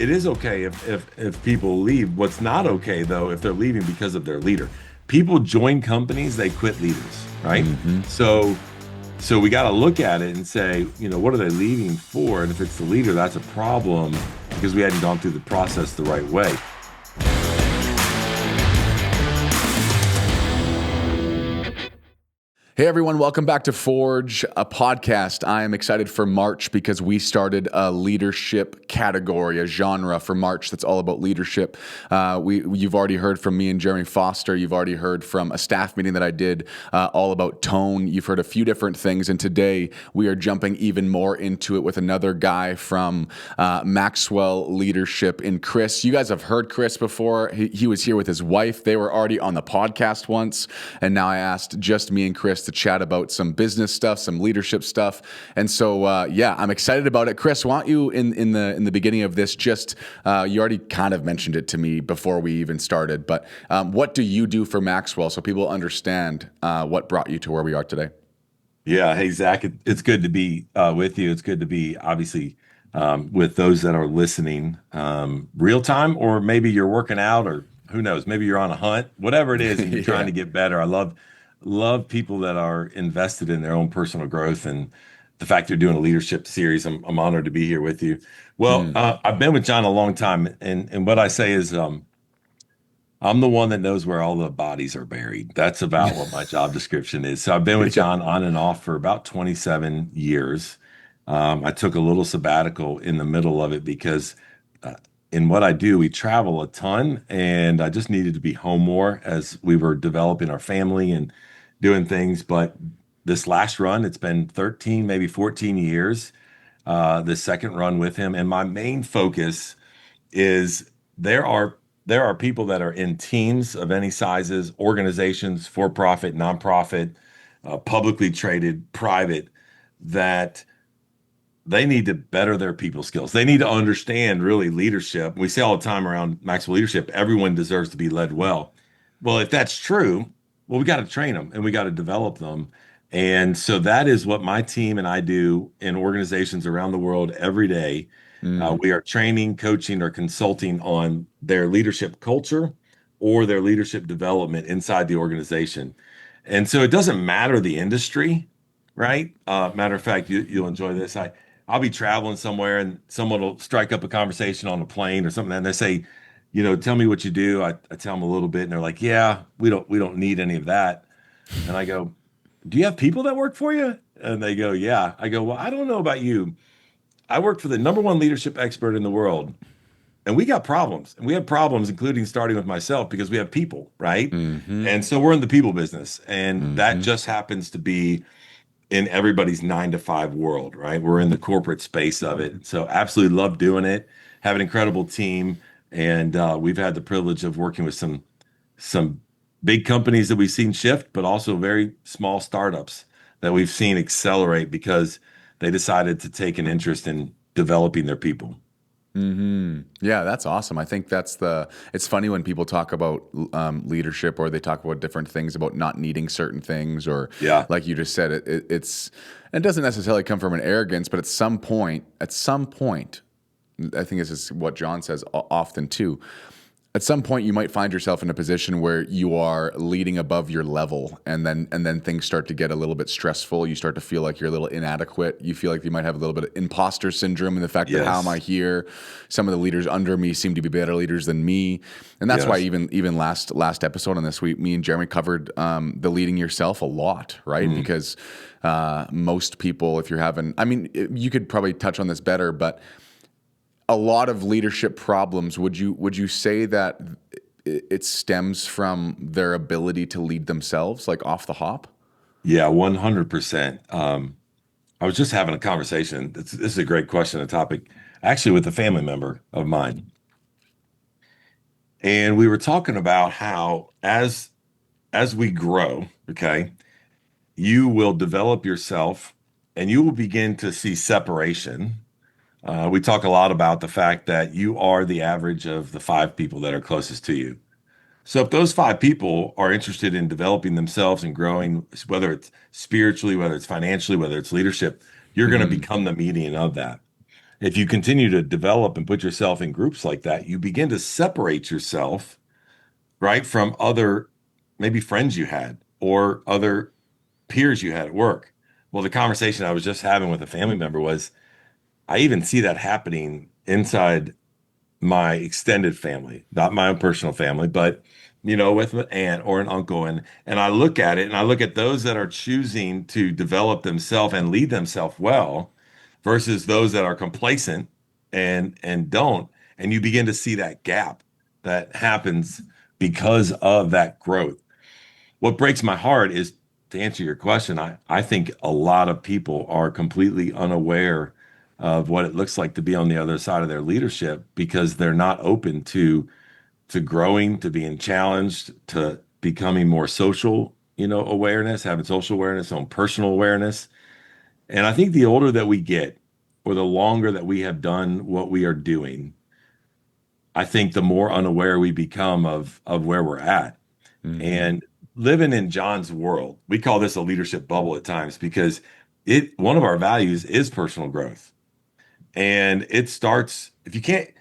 it is okay if people leave. What's not okay though, if they're leaving because of their leader. People join companies, they quit leaders, right? Hmm. So we got to look at it and say, what are they leaving for? And if it's the leader, that's a problem because we hadn't gone through the process the right way. Hey everyone, welcome back to Forge, a podcast. I am excited for March because we started a leadership category, a genre for March that's all about leadership. You've already heard from me and Jeremy Foster. You've already heard from a staff meeting that I did all about tone. You've heard a few different things, and today we are jumping even more into it with another guy from Maxwell Leadership in Chris. You guys have heard Chris before. He was here with his wife. They were already on the podcast once, and now I asked just me and Chris to chat about some business stuff, some leadership stuff. And so, I'm excited about it. Chris, why don't you, in the beginning of this, just, you already kind of mentioned it to me before we even started, but what do you do for Maxwell so people understand what brought you to where we are today? Yeah. Hey, Zach, it's good to be with you. It's good to be obviously with those that are listening real time, or maybe you're working out, or who knows, maybe you're on a hunt, whatever it is, and you're trying Yeah. to get better. I love people that are invested in their own personal growth, and the fact you're doing a leadership series. I'm honored to be here with you. Well, Mm. I've been with John a long time, and what I say is I'm the one that knows where all the bodies are buried. That's about what my job description is. So I've been with Yeah. John on and off for about 27 years. I took a little sabbatical in the middle of it because uh, in what I do, we travel a ton, and I just needed to be home more as we were developing our family and doing things. But this last run, it's been 13, maybe 14 years, the second run with him. And my main focus is there are there are people that are in teams of any sizes, organizations, for profit, nonprofit, publicly traded, private, that they need to better their people skills. They need to understand really leadership. We say all the time around Maxwell Leadership, everyone deserves to be led well. Well, if that's true, well, we got to train them and we got to develop them. And so that is what my team and I do in organizations around the world every day. Mm. We are training, coaching, or consulting on their leadership culture or their leadership development inside the organization. And so it doesn't matter the industry, right? Matter of fact, you'll enjoy this. I'll be traveling somewhere and someone will strike up a conversation on a plane or something, and they say, tell me what you do. I tell them a little bit, and they're like, yeah, we don't need any of that. And I go, do you have people that work for you? And they go, yeah. I go, well, I don't know about you. I work for the number one leadership expert in the world, and we got problems. And we have problems, including starting with myself, because we have people, right? Hmm. And so we're in the people business, and that Hmm. just happens to be in everybody's 9 to 5 world, right? We're in the corporate space of it. So absolutely love doing it. Have an incredible team. And we've had the privilege of working with some big companies that we've seen shift, but also very small startups that we've seen accelerate because they decided to take an interest in developing their people. Hmm. Yeah, that's awesome. I think it's funny when people talk about leadership, or they talk about different things about not needing certain things, or Yeah. like you just said, it doesn't necessarily come from an arrogance, but at some point, I think this is what John says often too. At some point, you might find yourself in a position where you are leading above your level, and then things start to get a little bit stressful. You start to feel like you're a little inadequate. You feel like you might have a little bit of imposter syndrome, and the fact that, how am I Yes. here? Some of the leaders under me seem to be better leaders than me, and that's why Yes. even last episode on this week, me and Jeremy covered the leading yourself a lot, right? Mm. Because most people, if you're having, I mean, you could probably touch on this better, but a lot of leadership problems, would you say that it stems from their ability to lead themselves, like off the hop? Yeah, 100%. I was just having a conversation. This is a great question, a topic, actually, with a family member of mine. And we were talking about how as we grow, okay, you will develop yourself and you will begin to see separation. We talk a lot about the fact that you are the average of the 5 people that are closest to you. So if those 5 people are interested in developing themselves and growing, whether it's spiritually, whether it's financially, whether it's leadership, you're going to Hmm. become the median of that. if you continue to develop and put yourself in groups like that, you begin to separate yourself, right, from other maybe friends you had or other peers you had at work. Well, the conversation I was just having with a family member was I even see that happening inside my extended family, not my own personal family, but with an aunt or an uncle. And I look at it and I look at those that are choosing to develop themselves and lead themselves well versus those that are complacent and don't. And you begin to see that gap that happens because of that growth. What breaks my heart is, to answer your question, I think a lot of people are completely unaware of what it looks like to be on the other side of their leadership because they're not open to growing, to being challenged, to becoming more social, awareness, having social awareness, on personal awareness. And I think the older that we get, or the longer that we have done what we are doing, I think the more unaware we become of where we're at. Mm-hmm. And living in John's world, we call this a leadership bubble at times because it one of our values is personal growth. And it starts if you can't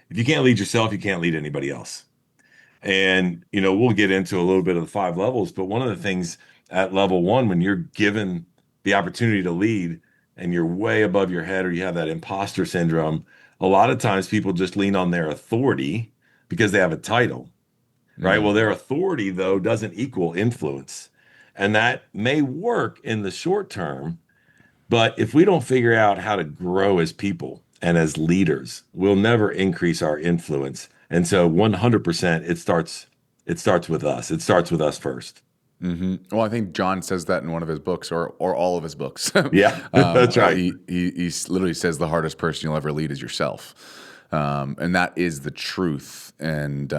lead yourself, you can't lead anybody else. And we'll get into a little bit of the five levels, but one of the things at level one, when you're given the opportunity to lead and you're way above your head or you have that imposter syndrome, a lot of times people just lean on their authority because they have a title, right? Well, Mm. their authority, though, doesn't equal influence. And that may work in the short term, but if we don't figure out how to grow as people and as leaders, we'll never increase our influence. And so 100% it starts with us. It starts with us first. Hmm. Well, I think John says that in one of his books, or all of his books. Yeah, that's right. He literally says the hardest person you'll ever lead is yourself, and that is the truth. And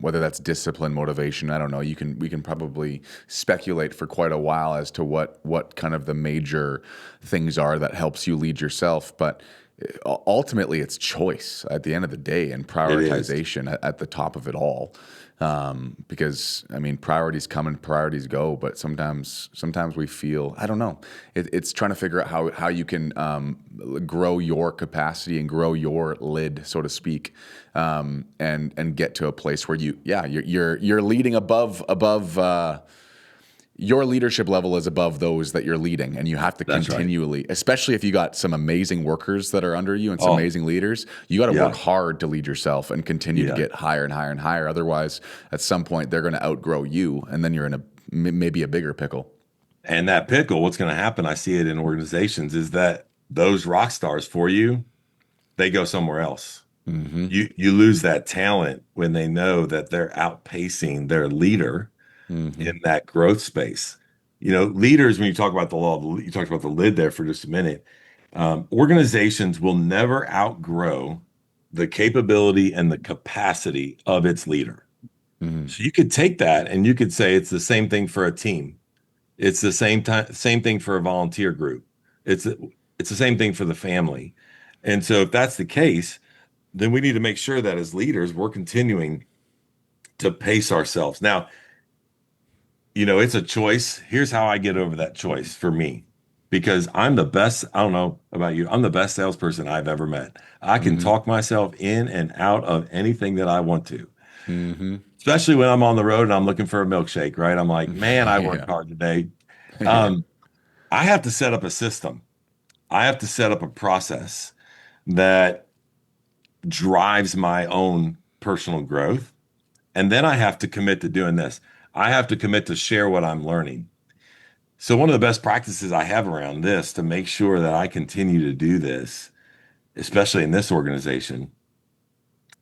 whether that's discipline, motivation, I don't know. We can probably speculate for quite a while as to what kind of the major things are that helps you lead yourself, but ultimately it's choice at the end of the day and It is. prioritization at the top of it all. Because I mean, priorities come and priorities go, but sometimes we feel, I don't know. It's trying to figure out how you can grow your capacity and grow your lid, so to speak, and get to a place where you're leading above. Your leadership level is above those that you're leading, and you have to That's right. continually, especially if you got some amazing workers that are under you and some Oh, amazing leaders, you got to work yeah. hard to lead yourself and continue to Yeah. get higher and higher and higher. Otherwise, at some point, they're going to outgrow you, and then you're in maybe a bigger pickle. And that pickle, what's going to happen, I see it in organizations, is that those rock stars for you, they go somewhere else. Mm-hmm. You lose that talent when they know that they're outpacing their leader Mm-hmm. in that growth space. Leaders, when you talk about the law, you talked about the lid there for just a minute. Organizations will never outgrow the capability and the capacity of its leader. Mm-hmm. So you could take that and you could say it's the same thing for a team. It's the same thing for a volunteer group. It's it's the same thing for the family. And so if that's the case, then we need to make sure that as leaders, we're continuing to pace ourselves. Now, it's a choice. Here's how I get over that choice for me. Because I'm the best, I don't know about you, I'm the best salesperson I've ever met. I can Mm-hmm. talk myself in and out of anything that I want to, Mm-hmm. especially when I'm on the road and I'm looking for a milkshake, right? I'm like, man, I worked Yeah. hard today. Yeah. Um, I have to set up a system. I have to set up a process that drives my own personal growth. And then I have to commit to doing this. I have to commit to share what I'm learning. So one of the best practices I have around this to make sure that I continue to do this, especially in this organization,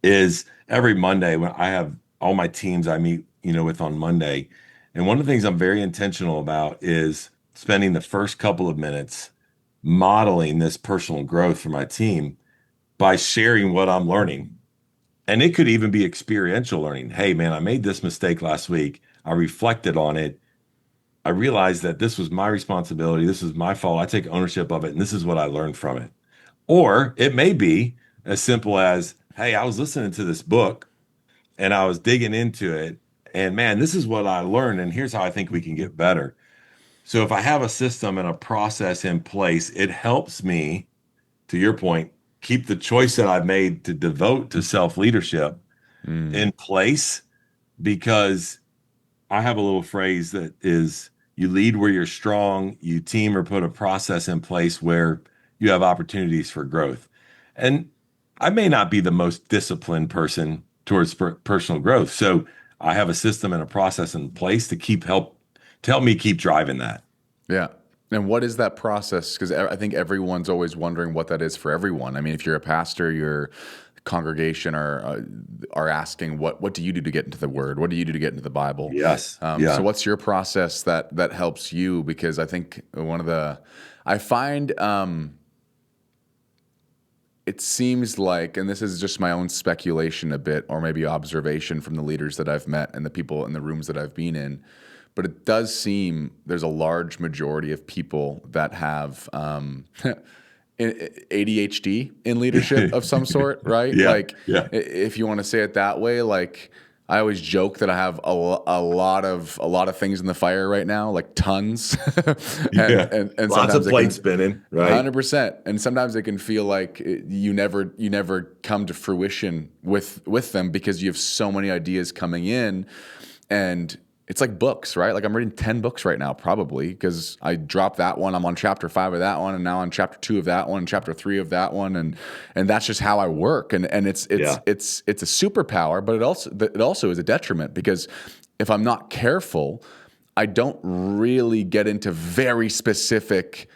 is every Monday when I have all my teams I meet, with on Monday. And one of the things I'm very intentional about is spending the first couple of minutes modeling this personal growth for my team by sharing what I'm learning. And it could even be experiential learning. Hey, man, I made this mistake last week. I reflected on it. I realized that this was my responsibility. This is my fault. I take ownership of it. And this is what I learned from it. Or it may be as simple as, hey, I was listening to this book and I was digging into it. And man, this is what I learned. And here's how I think we can get better. So if I have a system and a process in place, it helps me, to your point, keep the choice that I've made to devote to self leadership Mm. in place, because I have a little phrase that is, you lead where you're strong, you team or put a process in place where you have opportunities for growth. And I may not be the most disciplined person towards personal growth. So I have a system and a process in place to help me keep driving that. Yeah. And what is that process? Because I think everyone's always wondering what that is for everyone. I mean, if you're a pastor, your congregation are asking, what do you do to get into the Word? What do you do to get into the Bible? Yes. So, Yeah. what's your process that helps you? Because I think I find it seems like, and this is just my own speculation a bit, or maybe observation from the leaders that I've met and the people in the rooms that I've been in, but it does seem there's a large majority of people that have ADHD in leadership of some sort, right? Yeah. Like, Yeah. if you want to say it that way, like I always joke that I have a lot of things in the fire right now, like tons, and Yeah. and Lots sometimes of it plates can. spinning, right? 100%. And sometimes it can feel like you never come to fruition with them because you have so many ideas coming in, and it's like books, right? Like I'm reading 10 books right now, probably because I dropped that one. I'm on chapter 5 of that one, and now on chapter 2 of that one, chapter 3 of that one, and that's just how I work. And Yeah. it's a superpower, but it also is a detriment because if I'm not careful, I don't really get into very specific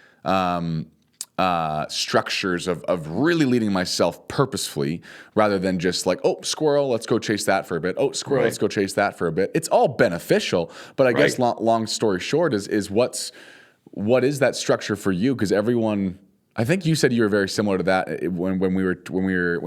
structures of really leading myself purposefully rather than just like, oh, squirrel, let's go chase that for a bit. Oh, squirrel, let's Right. go chase that for a bit. It's all beneficial, but I guess Right. long story short is what is that structure for you? Because everyone, I think you said you were very similar to that when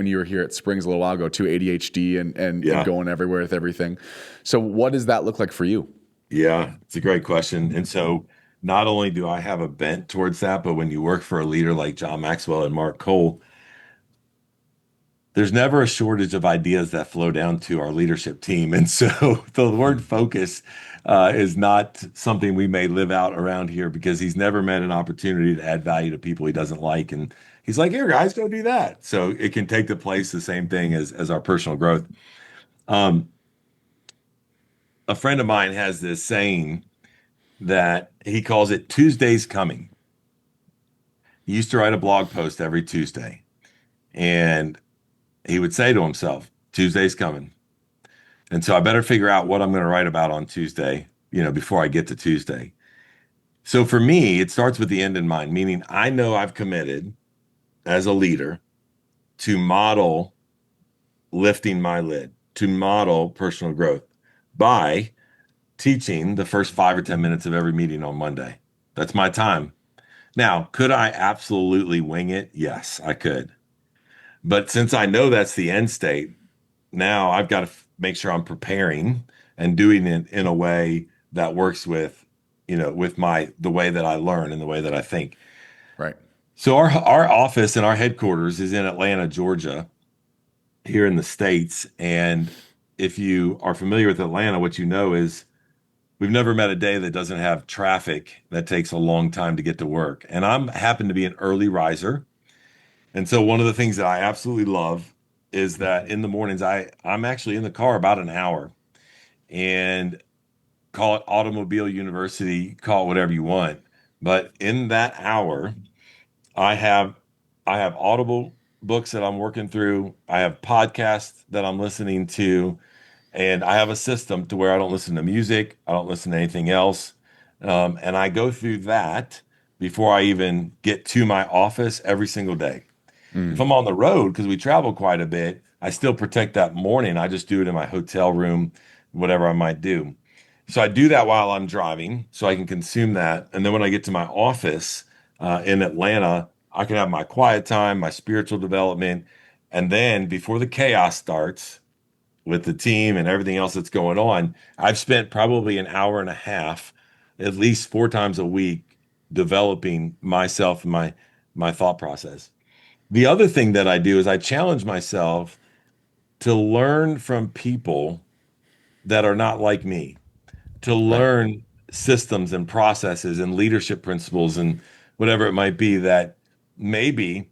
you were here at Springs a little while ago too, ADHD and Yeah. going everywhere with everything. So what does that look like for you? Yeah, it's a great question. And so not only do I have a bent towards that, but when you work for a leader like John Maxwell and Mark Cole, there's never a shortage of ideas that flow down to our leadership team. And so the word focus is not something we may live out around here, because he's never met an opportunity to add value to people he doesn't like. And he's like, here, guys, go do that. So it can take the place, the same thing as our personal growth. Um, a friend of mine has this saying that he calls it Tuesday's coming. He used to write a blog post every Tuesday, and he would say to himself, Tuesday's coming. And so I better figure out what I'm going to write about on Tuesday, before I get to Tuesday. So for me, it starts with the end in mind, meaning I know I've committed as a leader to model lifting my lid, to model personal growth by teaching the first 5 or 10 minutes of every meeting on Monday. That's my time. Now, could I absolutely wing it? Yes, I could. But since I know that's the end state, now I've got to make sure I'm preparing and doing it in a way that works with the way that I learn and the way that I think. Right. So our office and our headquarters is in Atlanta, Georgia, here in the States. And if you are familiar with Atlanta, what you know is we've never met a day that doesn't have traffic that takes a long time to get to work. And I'm happen to be an early riser. And so one of the things that I absolutely love is that in the mornings I'm actually in the car about an hour, and call it automobile university, call it whatever you want. But in that hour, I have I have Audible books that I'm working through. I have podcasts that I'm listening to, and I have a system to where I don't listen to music, I don't listen to anything else, and I go through that before I even get to my office every single day. If Mm. I'm on the road, because we travel quite a bit, I still protect that morning. I just do it in my hotel room, whatever I might do. So I do that while I'm driving so I can consume that. And then when I get to my office in Atlanta, I can have my quiet time, my spiritual development. And then before the chaos starts with the team and everything else that's going on, I've spent probably an hour and a half, at least 4 times a week, developing myself and my thought process. The other thing that I do is I challenge myself to learn from people that are not like me, to Right. learn systems and processes and leadership principles and whatever it might be that maybe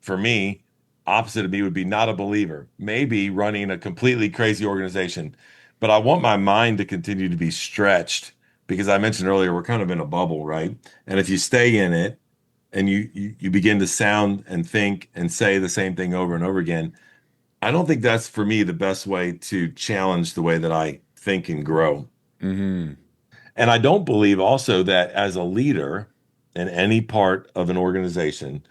for me opposite of me would be not a believer, maybe running a completely crazy organization. But I want my mind to continue to be stretched because I mentioned earlier, we're kind of in a bubble, right? And if you stay in it and you begin to sound and think and say the same thing over and over again, I don't think that's for me the best way to challenge the way that I think and grow. Mm-hmm. And I don't believe also that as a leader in any part of an organization,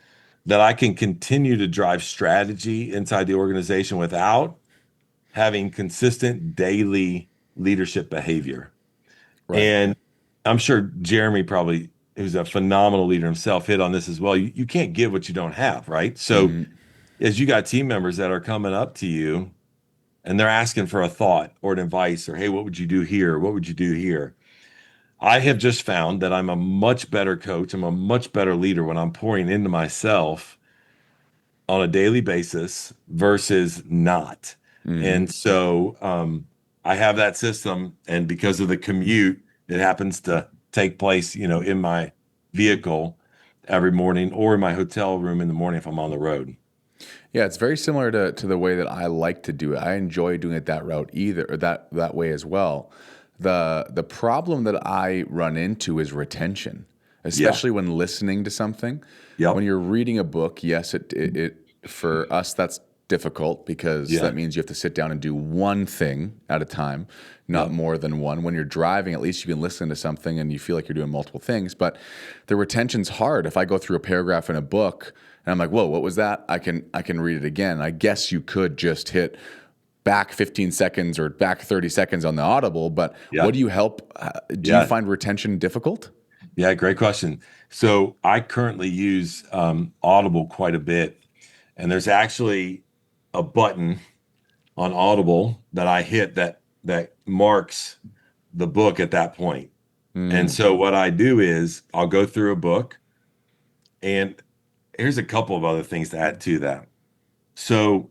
that I can continue to drive strategy inside the organization without having consistent daily leadership behavior. Right. And I'm sure Jeremy probably, who's a phenomenal leader himself, hit on this as well. You can't give what you don't have, right? So Mm-hmm. as you got team members that are coming up to you and they're asking for a thought or an advice or, hey, what would you do here? What would you do here? I have just found that I'm a much better coach. I'm a much better leader when I'm pouring into myself on a daily basis versus not. Mm-hmm. And so I have that system, and because of the commute, it happens to take place, in my vehicle every morning or in my hotel room in the morning if I'm on the road. Yeah, it's very similar to the way that I like to do it. I enjoy doing it that route either, or that way as well. The problem that I run into is retention, Yeah. especially when listening to something. When Yep. you're reading a book, yes, it for us that's difficult because Yeah. that means you have to sit down and do one thing at a time, not Yep. more than one. When you're driving, at least you can listen to something and you feel like you're doing multiple things. But the retention's hard. If I go through a paragraph in a book and I'm like, whoa, what was that? I can read it again. I guess you could just hit back 15 seconds or back 30 seconds on the Audible, but what Yeah. do you help? Do you Yeah. find retention difficult? Yeah. Great question. So I currently use Audible quite a bit, and there's actually a button on Audible that I hit that marks the book at that point. And Mm, so what I do is I'll go through a book, and here's a couple of other things to add to that. So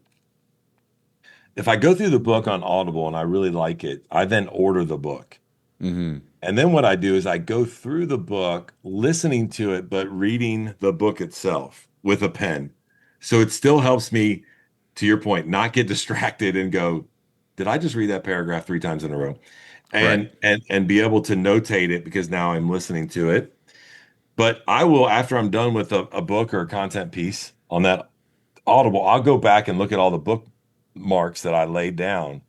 if I go through the book on Audible and I really like it, I then order the book. hmm. And then what I do is I go through the book, listening to it, but reading the book itself with a pen. So it still helps me, to your point, not get distracted and go, did I just read that paragraph three times in a row? Right. And be able to notate it because now I'm listening to it. But I will, after I'm done with a book or a content piece on that Audible, I'll go back and look at all the bookmarks that I laid down,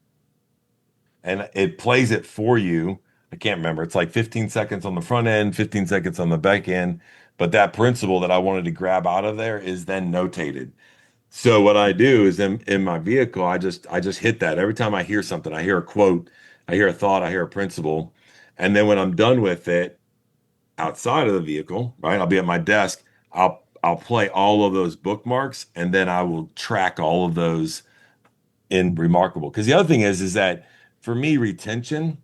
and it plays it for you. I can't remember. It's like 15 seconds on the front end, 15 seconds on the back end. But that principle that I wanted to grab out of there is then notated. So what I do is in my vehicle, I just hit that every time I hear something. I hear a quote, I hear a thought, I hear a principle, and then when I'm done with it outside of the vehicle, right? I'll be at my desk. I'll play all of those bookmarks, and then I will track all of those in Remarkable. Because the other thing is that for me, retention,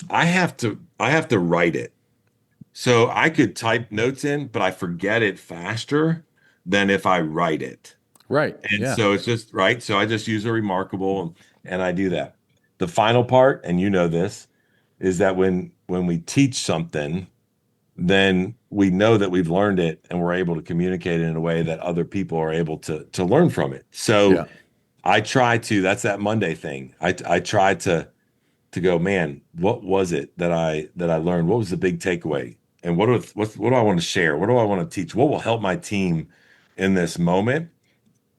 I have to write it. So I could type notes in, but I forget it faster than if I write it. Right. And Yeah. so it's just right. So I just use a Remarkable, and I do that. The final part, and you know this, is that when we teach something, then we know that we've learned it and we're able to communicate it in a way that other people are able to learn from it. So Yeah. I try to, that's that Monday thing. I try to go, man, what was it that I learned? What was the big takeaway? And what do I want to share? What do I want to teach? What will help my team in this moment?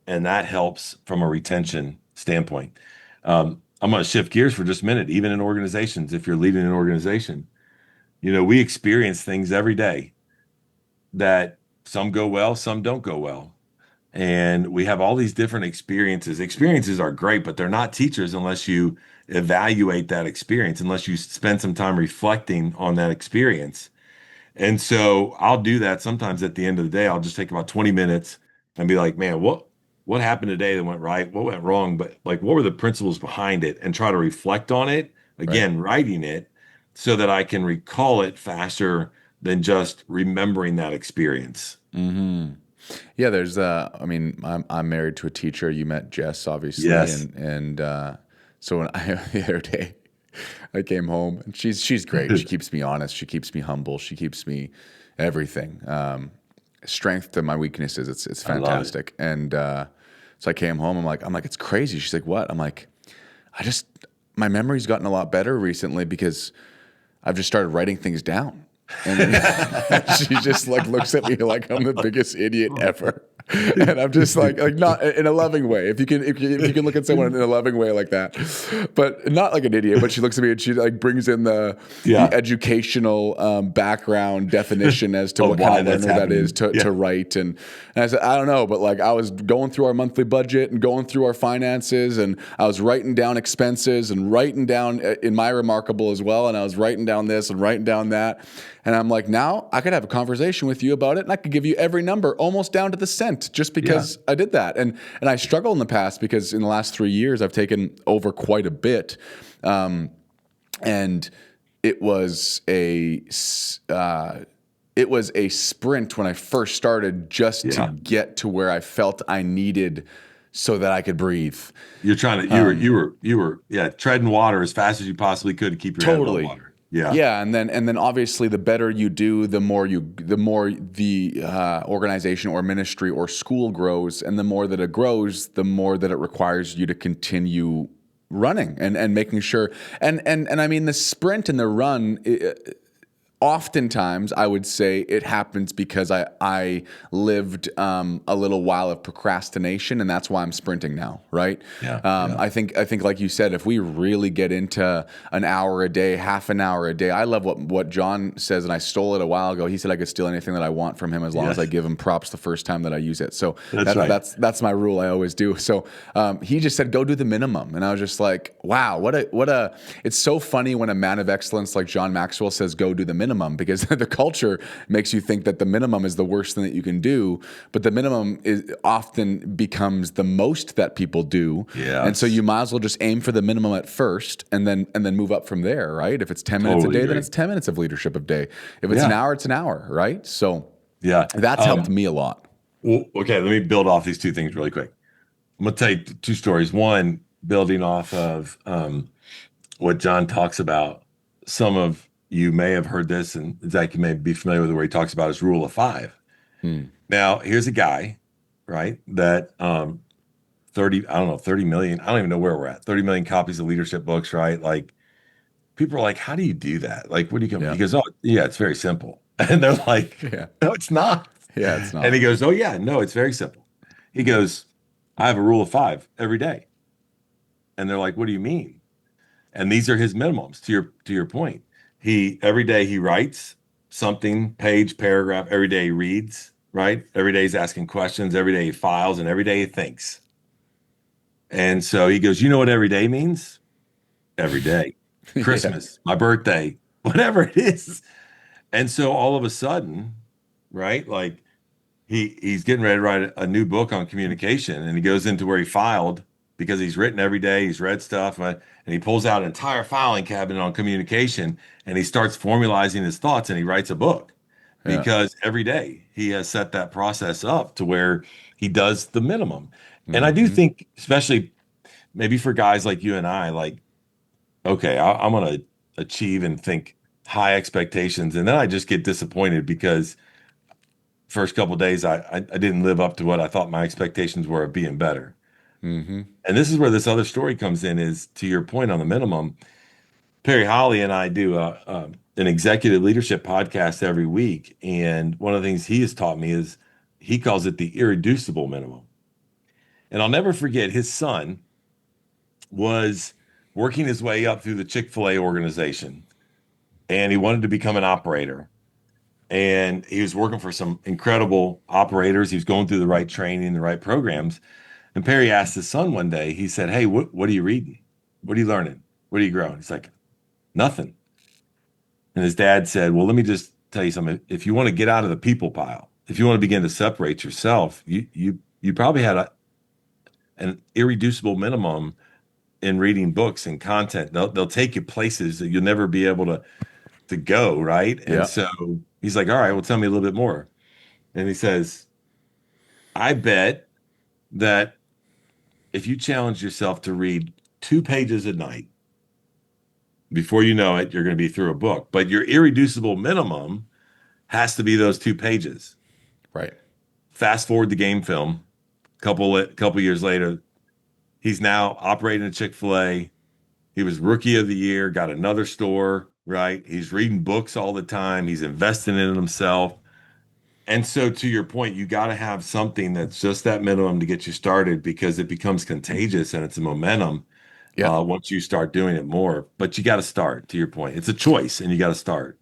And that helps from a retention standpoint. I'm going to shift gears for just a minute. Even in organizations, if you're leading an organization, we experience things every day that some go well, some don't go well. And we have all these different experiences. Experiences are great, but they're not teachers unless you evaluate that experience, unless you spend some time reflecting on that experience. And so I'll do that sometimes at the end of the day. I'll just take about 20 minutes and be like, man, what happened today that went right? What went wrong? But like, what were the principles behind it? And try to reflect on it, Right. again, writing it so that I can recall it faster than just remembering that experience. Hmm. Yeah. There's I mean, I'm married to a teacher. You met Jess, obviously, Yes. and so when I the other day I came home and she's great. She keeps me honest. She keeps me humble. She keeps me everything. Strength to my weaknesses. It's I love it. fantastic. And So I came home. I'm like, it's crazy. She's like, what? I'm like, my memory's gotten a lot better recently because I've just started writing things down. And she just like looks at me like I'm the biggest idiot ever. And I'm just like not in a loving way. If you can look at someone in a loving way like that, but not like an idiot. But she looks at me and she like brings in the Yeah. educational background definition as to Of what why kind of that's learner that is happening. to Yeah. write. And I said, I don't know, but like I was going through our monthly budget and going through our finances, and I was writing down expenses and writing down in my remarkable as well, and I was writing down this and writing down that. And I'm like, now I could have a conversation with you about it, and I could give you every number almost down to the cent just because I did that. And I struggle in the past because in the last 3 years I've taken over quite a bit, and it was a sprint when I first started just to get to where I felt I needed so that I could breathe. You're trying to you were treading water as fast as you possibly could to keep your head above water. Yeah. Yeah, and then obviously the better you do, the more the organization or ministry or school grows, and the more that it grows, the more that it requires you to continue running and making sure. And I mean the sprint and the run. Oftentimes, I would say it happens because I lived a little while of procrastination, and that's why I'm sprinting now, right? Yeah, I think like you said, if we really get into an hour a day, half an hour a day, I love what John says, and I stole it a while ago. He said I could steal anything that I want from him as long as I give him props the first time that I use it. So that's my rule. I always do. So he just said, go do the minimum, and I was just like, wow, what a. It's so funny when a man of excellence like John Maxwell says, go do the minimum. Because the culture makes you think that the minimum is the worst thing that you can do, but the minimum often becomes the most that people do. Yeah. And so you might as well just aim for the minimum at first and then move up from there, right? If it's 10 minutes a day, then it's 10 minutes of leadership a day. If it's an hour, it's an hour, right? So that's helped me a lot. Well, okay, let me build off these two things really quick. I'm going to tell you two stories. One, building off of what John talks about. Some of you may have heard this, and Zach, you may be familiar with it, where he talks about his rule of 5. Now, here's a guy, right, that 30 million, I don't even know where we're at, 30 million copies of leadership books, right? Like, people are like, how do you do that? Like, what do you come? He goes, oh, yeah, it's very simple. And they're like, no, it's not. Yeah, it's not. And he goes, oh, yeah, no, it's very simple. He goes, I have a rule of 5 every day. And they're like, what do you mean? And these are his minimums, to your point. Every day he writes something, page, paragraph. Every day he reads, right? Every day he's asking questions. Every day he files, and every day he thinks. And so he goes, you know what every day means? Every day. Christmas, my birthday, whatever it is. And so all of a sudden, right, like he's getting ready to write a new book on communication, and he goes into where he filed, because he's written every day, he's read stuff, and he pulls out an entire filing cabinet on communication, and he starts formalizing his thoughts, and he writes a book because every day he has set that process up to where he does the minimum. And I do think, especially maybe for guys like you and I, like, okay, I'm going to achieve and think high expectations, and then I just get disappointed because first couple of days I didn't live up to what I thought my expectations were of being better. And this is where this other story comes in, is to your point on the minimum. Perry Holly and I do an executive leadership podcast every week. And one of the things he has taught me is he calls it the irreducible minimum. And I'll never forget, his son was working his way up through the Chick-fil-A organization, and he wanted to become an operator. And he was working for some incredible operators. He was going through the right training, the right programs. And Perry asked his son one day, he said, hey, what are you reading? What are you learning? What are you growing? He's like, nothing. And his dad said, well, let me just tell you something. If you want to get out of the people pile, if you want to begin to separate yourself, you probably had an irreducible minimum in reading books and content. They'll take you places that you'll never be able to go, right? And so he's like, all right, well, tell me a little bit more. And he says, I bet that if you challenge yourself to read 2 pages a night, before you know it, you're going to be through a book. But your irreducible minimum has to be those 2 pages. Right. Fast forward the game film, Couple years later, he's now operating a Chick-fil-A. He was rookie of the year, got another store, right? He's reading books all the time. He's investing in himself. And so, to your point, you got to have something that's just that minimum to get you started because it becomes contagious and it's a momentum Yeah. once you start doing it more. But you got to start, to your point. It's a choice and you got to start.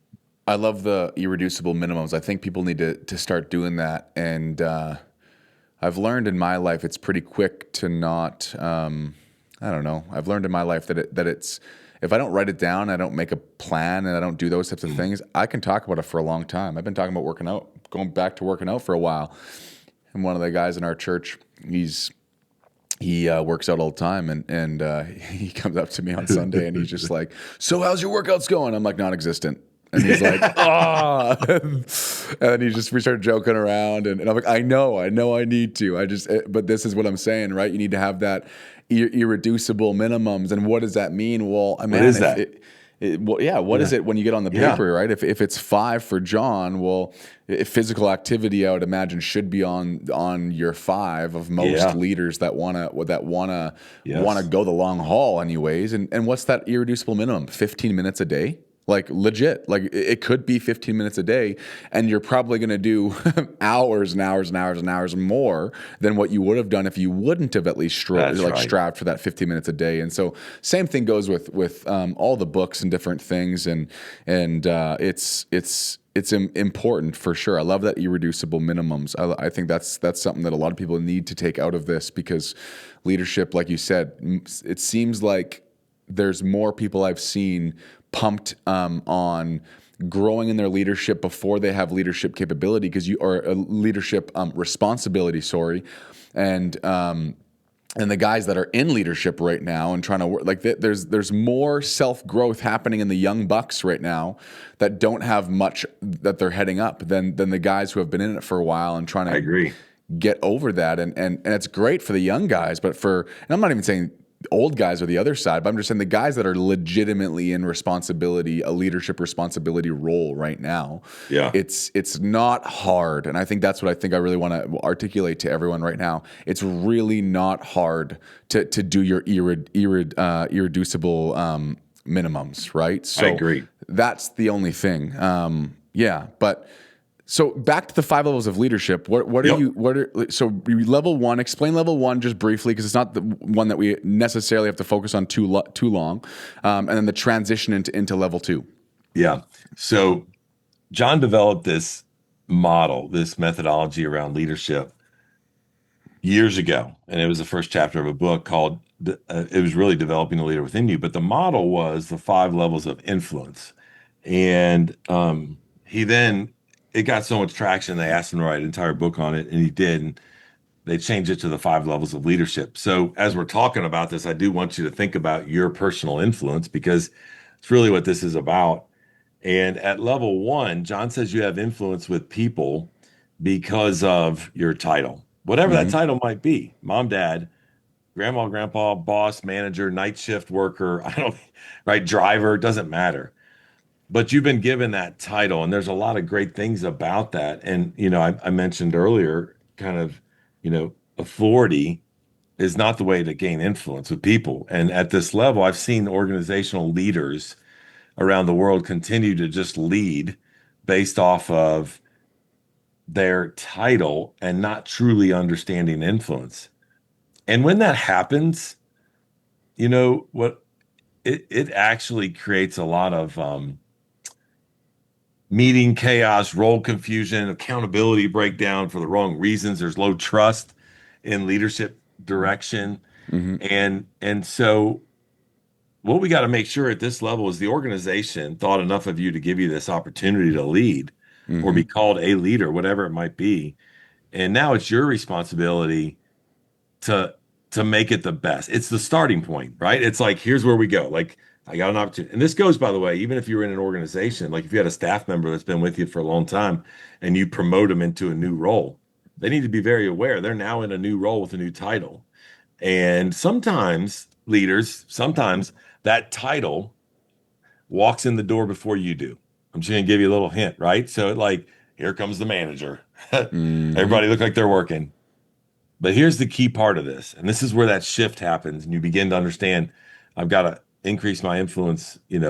I love the irreducible minimums. I think people need to start doing that. And I've learned in my life it's pretty quick to not. I don't know. I've learned in my life that it's if I don't write it down, I don't make a plan, and I don't do those types of things. I can talk about it for a long time. I've been talking about working out, going back to working out for a while. And one of the guys in our church, he works out all the time, and he comes up to me on Sunday, and he's just like, "So how's your workouts going?" I'm like, "Non-existent." And he's like, "Ah," and then we started joking around, and I'm like, I know, I need to. But this is what I'm saying, right? You need to have that irreducible minimums, and what does that mean? Well, What is that? well, yeah. What is it when you get on the Yeah. paper, right? If it's 5 for John, well, physical activity, I would imagine, should be on your 5 of most Yeah. leaders that wanna Yes. go the long haul, anyways. And what's that irreducible minimum? 15 minutes a day. Like legit, like it could be 15 minutes a day, and you're probably going to do hours and hours and hours and hours more than what you would have done if you wouldn't have at least That's right. strived for that 15 minutes a day. And so, same thing goes with all the books and different things, and it's important for sure. I love that irreducible minimums. I think that's something that a lot of people need to take out of this, because leadership, like you said, it seems like there's more people I've seen pumped on growing in their leadership before they have leadership capability, or leadership responsibility. Sorry, and the guys that are in leadership right now and trying to work, like there's more self growth happening in the young bucks right now that don't have much that they're heading up than the guys who have been in it for a while and trying I to agree. get over that. And it's great for the young guys, but and I'm not even saying old guys are the other side, but I'm just saying the guys that are legitimately in a leadership responsibility role right now. Yeah. It's not hard, and I think that's what I really want to articulate to everyone right now. It's really not hard to do your irreducible minimums, right? So I agree. that's the only thing. Yeah, but. So back to the 5 levels of leadership. So level 1? Explain level 1 just briefly, because it's not the one that we necessarily have to focus on too long, and then the transition into level 2. Yeah. So John developed this model, this methodology around leadership years ago, and it was the first chapter of a book called. It was really developing the leader within you, but the model was the 5 levels of influence, and he then it got so much traction they asked him to write an entire book on it, and he did. And they changed it to the 5 levels of leadership. So as we're talking about this, I do want you to think about your personal influence, because it's really what this is about. And at level 1, John says you have influence with people because of your title, whatever that Mm-hmm. title might be: mom, dad, grandma, grandpa, boss, manager, night shift worker, I don't, right, driver, doesn't matter. But you've been given that title, and there's a lot of great things about that. And, I mentioned earlier, kind of, authority is not the way to gain influence with people. And at this level, I've seen organizational leaders around the world continue to just lead based off of their title and not truly understanding influence. And when that happens, what it actually creates a lot of meeting chaos, role confusion, accountability breakdown for the wrong reasons. There's low trust in leadership direction. Mm-hmm. And so what we got to make sure at this level is the organization thought enough of you to give you this opportunity to lead or Mm-hmm. be called a leader, whatever it might be. And now it's your responsibility to make it the best. It's the starting point, right? It's like, here's where we go. Like, I got an opportunity. And this goes, by the way, even if you're in an organization, like if you had a staff member that's been with you for a long time and you promote them into a new role, they need to be very aware they're now in a new role with a new title. And sometimes that title walks in the door before you do. I'm just going to give you a little hint, right? So, like, here comes the manager. Mm-hmm. Everybody look like they're working. But here's the key part of this, and this is where that shift happens, and you begin to understand I've got to increase my influence, in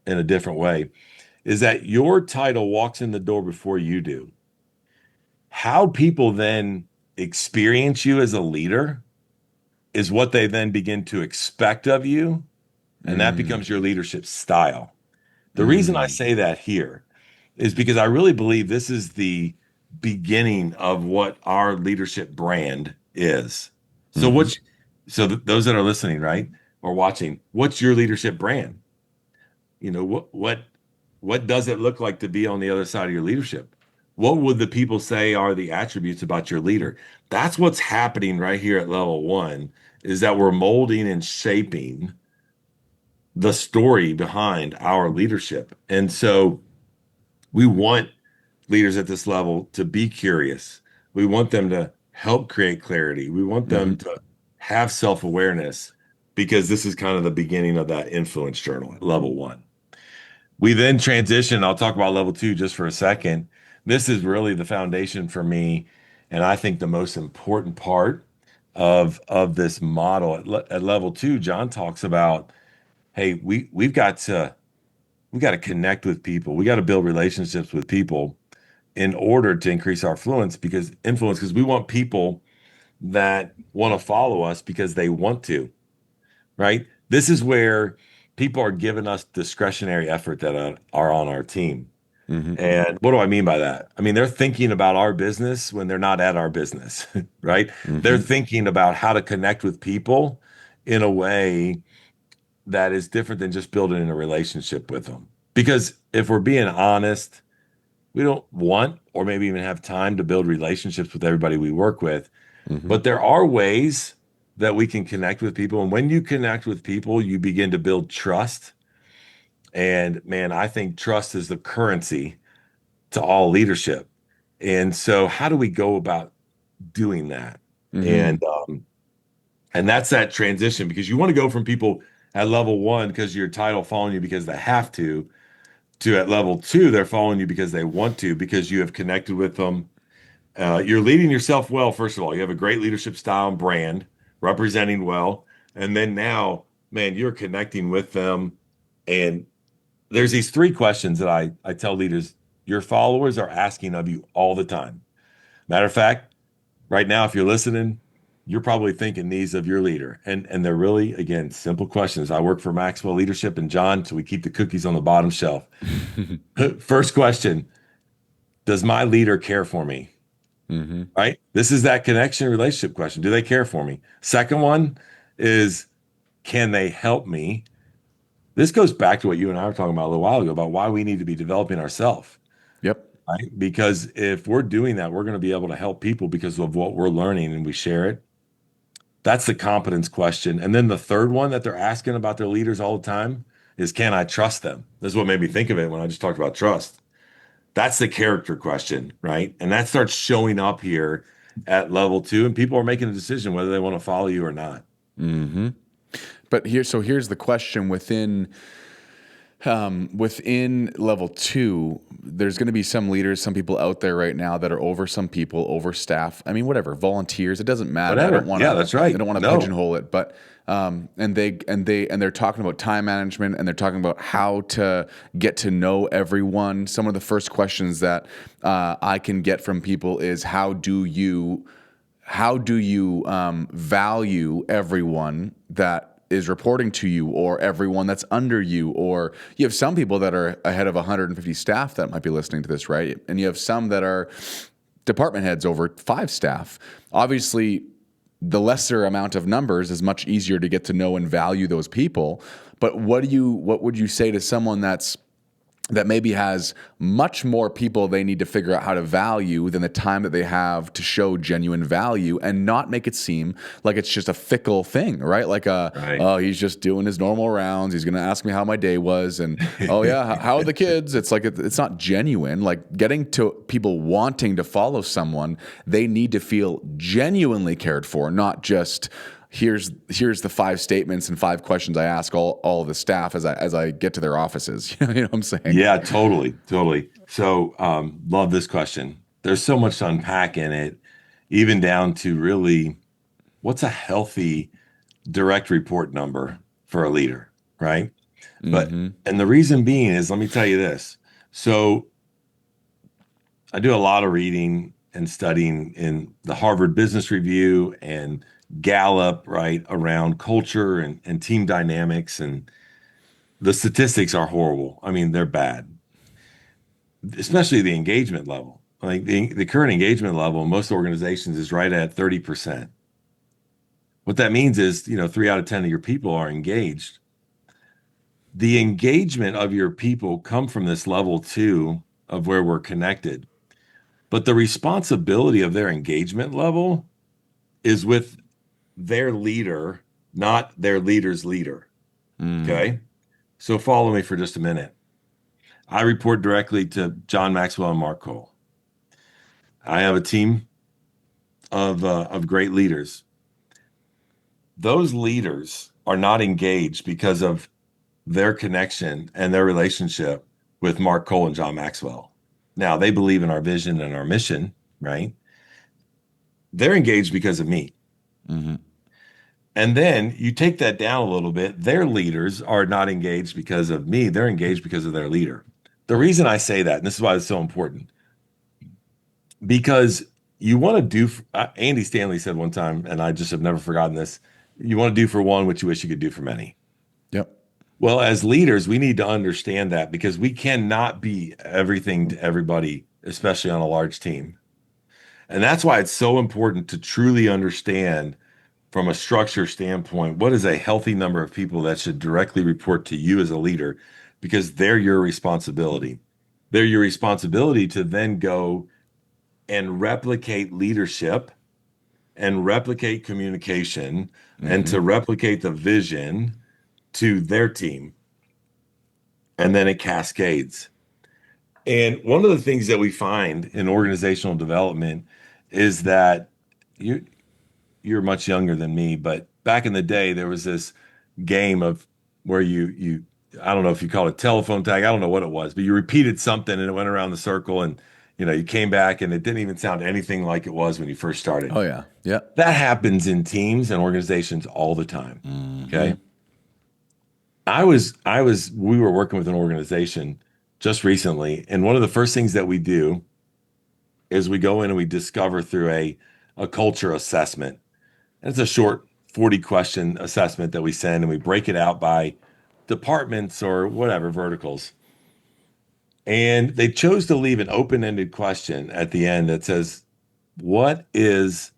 a different way, is that your title walks in the door before you do. How people then experience you as a leader is what they then begin to expect of you, and that Mm, becomes your leadership style. The reason I mm, say that here is because I really believe this is the beginning of what our leadership brand is. So mhm, what's those that are listening, right, or watching, what's your leadership brand? What does it look like to be on the other side of your leadership? What would the people say are the attributes about your leader? That's what's happening right here at level one, is that we're molding and shaping the story behind our leadership. And so we want leaders at this level to be curious. We want them to help create clarity. We want them mhm, to have self-awareness, because this is kind of the beginning of that influence journal at level one. We then transition. I'll talk about level two just for a second. This is really the foundation for me, and I think the most important part of this model. At level two, John talks about, hey, we got to connect with people. We got to build relationships with people in order to increase our influence, because we want people that want to follow us because they want to, right? This is where people are giving us discretionary effort that are on our team. mhm, And what do I mean by that? I mean, they're thinking about our business when they're not at our business, right? They're mhm, thinking about how to connect with people in a way that is different than just building a relationship with them. Because if we're being honest, we don't want or maybe even have time to build relationships with everybody we work with. mhm, But there are ways that we can connect with people. And when you connect with people, you begin to build trust. And man, I think trust is the currency to all leadership. And so, how do we go about doing that? mhm, And and that's that transition, because you want to go from people at level one because your title following you because they have to at level two, they're following you because they want to, because you have connected with them. You're leading yourself well, first of all. You have a great leadership style and brand, representing well. And then now, man, you're connecting with them. And there's these three questions that I tell leaders your followers are asking of you all the time. Matter of fact, right now, if you're listening, you're probably thinking these of your leader. And they're really, again, simple questions. I work for Maxwell Leadership and John, so we keep the cookies on the bottom shelf. First question: does my leader care for me? mhm, Right? This is that connection relationship question. Do they care for me? Second one is, can they help me? This goes back to what you and I were talking about a little while ago about why we need to be developing ourselves, yep, right? Because if we're doing that, we're going to be able to help people because of what we're learning and we share it. That's the competence question. And then the third one that they're asking about their leaders all the time is, can I trust them? This is what made me think of it when I just talked about trust. That's the character question, right? And that starts showing up here at level two, and people are making a decision whether they want to follow you or not. mhm. But here's the question within level two, there's going to be some leaders, some people out there right now that are over some people, over staff. I mean, whatever, volunteers. It doesn't matter. I don't Whatever. want Yeah, to. that's I right. don't want to No. pigeonhole it, but they're talking about time management, and they're talking about how to get to know everyone. Some of the first questions that I can get from people is, how do you value everyone that is reporting to you, or everyone that's under you? Or you have some people that are ahead of 150 staff that might be listening to this, right? And you have some that are department heads over 5 staff. Obviously, the lesser amount of numbers is much easier to get to know and value those people. But what would you say to someone that maybe has much more people they need to figure out how to value than the time that they have to show genuine value, and not make it seem like it's just a fickle thing, right? Like, Right. oh, he's just doing his normal rounds. He's going to ask me how my day was. And, oh, yeah, how are the kids? It's like, it's not genuine. Like, getting to people wanting to follow someone, they need to feel genuinely cared for, not just, here's the 5 statements and 5 questions I ask all of the staff as I get to their offices. You know what I'm saying? Yeah, totally, totally. So, love this question. There's so much to unpack in it. even down to really what's a healthy direct report number for a leader, right? But, Mm-hmm. and the reason being is, let me tell you this. So I do a lot of reading and studying in the Harvard Business Review and Gallup, right, around culture and team dynamics. And the statistics are horrible. I mean, they're bad, especially the engagement level. Like the current engagement level in most organizations is right at 30%. What that means is, 3 out of 10 of your people are engaged. The engagement of your people come from this level two of where we're connected. But the responsibility of their engagement level is with their leader, not their leader's leader. Mm. Okay. So follow me for just a minute. I report directly to John Maxwell and Mark Cole. I have a team of great leaders. Those leaders are not engaged because of their connection and their relationship with Mark Cole and John Maxwell. Now, they believe in our vision and our mission, right? They're engaged because of me. Mm-hmm. And then you take that down a little bit. Their leaders are not engaged because of me, they're engaged because of their leader. The reason I say that, and this is why it's so important, because you want to do, Andy Stanley said one time, and I just have never forgotten this, you want to do for one what you wish you could do for many. Yep. Well, as leaders, we need to understand that because we cannot be everything to everybody, especially on a large team. And that's why it's so important to truly understand from a structure standpoint what is a healthy number of people that should directly report to you as a leader because they're your responsibility. They're your responsibility to then go and replicate leadership and replicate communication and Mm-hmm. to replicate the vision to their team. And then it cascades. And one of the things that we find in organizational development is that you you're much younger than me, but back in the day there was this game of where you I don't know if you call it telephone tag, I don't know what it was, but you repeated something and it went around the circle and you came back and it didn't even sound anything like it was when you first started. Oh yeah. Yep. That happens in teams and organizations all the time. Mm-hmm. Okay? We were working with an organization just recently, and one of the first things that we do is we go in and we discover through a culture assessment. And it's a short 40 question assessment that we send, and we break it out by departments or whatever verticals. And they chose to leave an open-ended question at the end that says, "What is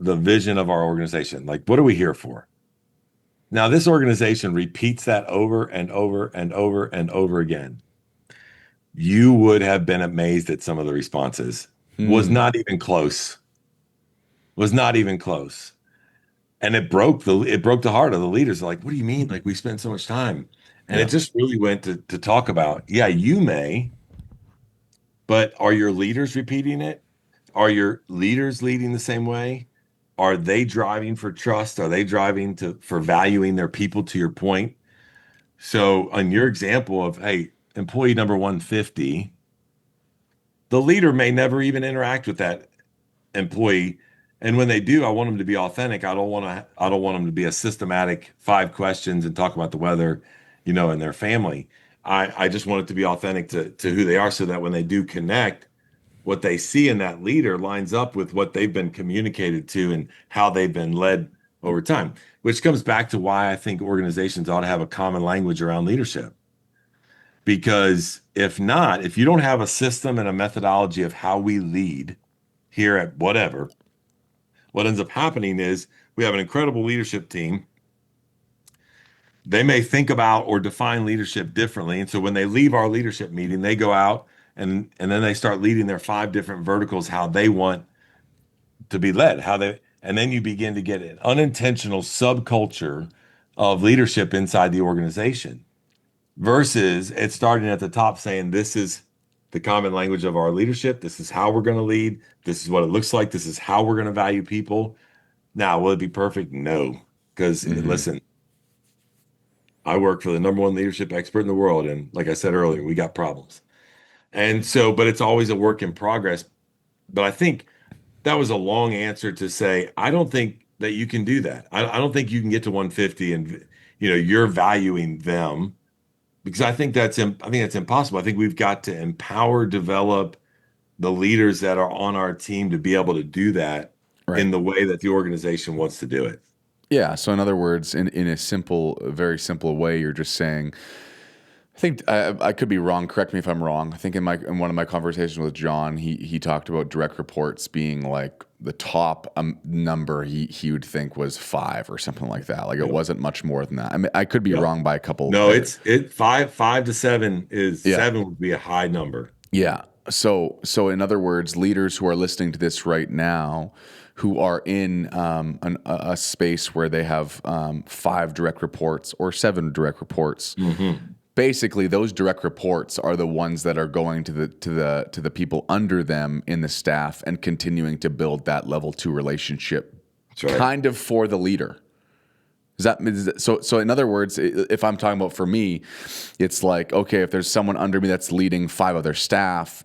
the vision of our organization? Like, what are we here for?" Now, this organization repeats that over and over and over and over again. You would have been amazed at some of the responses. Was Hmm. not even close. Was not even close. And it broke the heart of the leaders. Like, what do you mean? Like, we spend so much time. And it Yeah. just really went to talk about, yeah, you may, but are your leaders repeating it? Are your leaders leading the same way? Are they driving for trust? Are they driving for valuing their people to your point? So on your example of, hey, employee number 150, the leader may never even interact with that employee. And when they do, I want them to be authentic. I don't want them to be a systematic 5 questions and talk about the weather, and their family. I just want it to be authentic to who they are so that when they do connect, what they see in that leader lines up with what they've been communicated to and how they've been led over time, which comes back to why I think organizations ought to have a common language around leadership. Because if not, if you don't have a system and a methodology of how we lead here at whatever, what ends up happening is we have an incredible leadership team. They may think about or define leadership differently. And so when they leave our leadership meeting, they go out and then they start leading their 5 different verticals how they want to be led, and then you begin to get an unintentional subculture of leadership inside the organization versus it starting at the top saying, this is the common language of our leadership. This is how we're going to lead. This is what it looks like. This is how we're going to value people. Now, will it be perfect? No. Because Mm-hmm. listen, I work for the number one leadership expert in the world. And like I said earlier, we got problems. And so, but it's always a work in progress. But I think that was a long answer to say, I don't think that you can do that. I don't think you can get to 150 and you're valuing them because I think that's impossible. I think we've got to empower, develop the leaders that are on our team to be able to do that Right. in the way that the organization wants to do it. Yeah. So in other words, in a simple, very simple way, you're just saying, I think I could be wrong. Correct me if I'm wrong. I think in one of my conversations with John, he talked about direct reports being like the top number he would think was 5 or something like that. Like it Yep. wasn't much more than that. I mean, I could be Yep. wrong by a couple. No, it five to seven is Yeah, seven would be a high number. yeah. So in other words, leaders who are listening to this right now, who are in a space where they have 5 direct reports or 7 direct reports, Hmm. basically those direct reports are the ones that are going to the people under them in the staff and continuing to build that level 2 relationship That's right. kind of for the leader. So in other words, if I'm talking about for me, it's like, okay, if there's someone under me that's leading 5 other staff,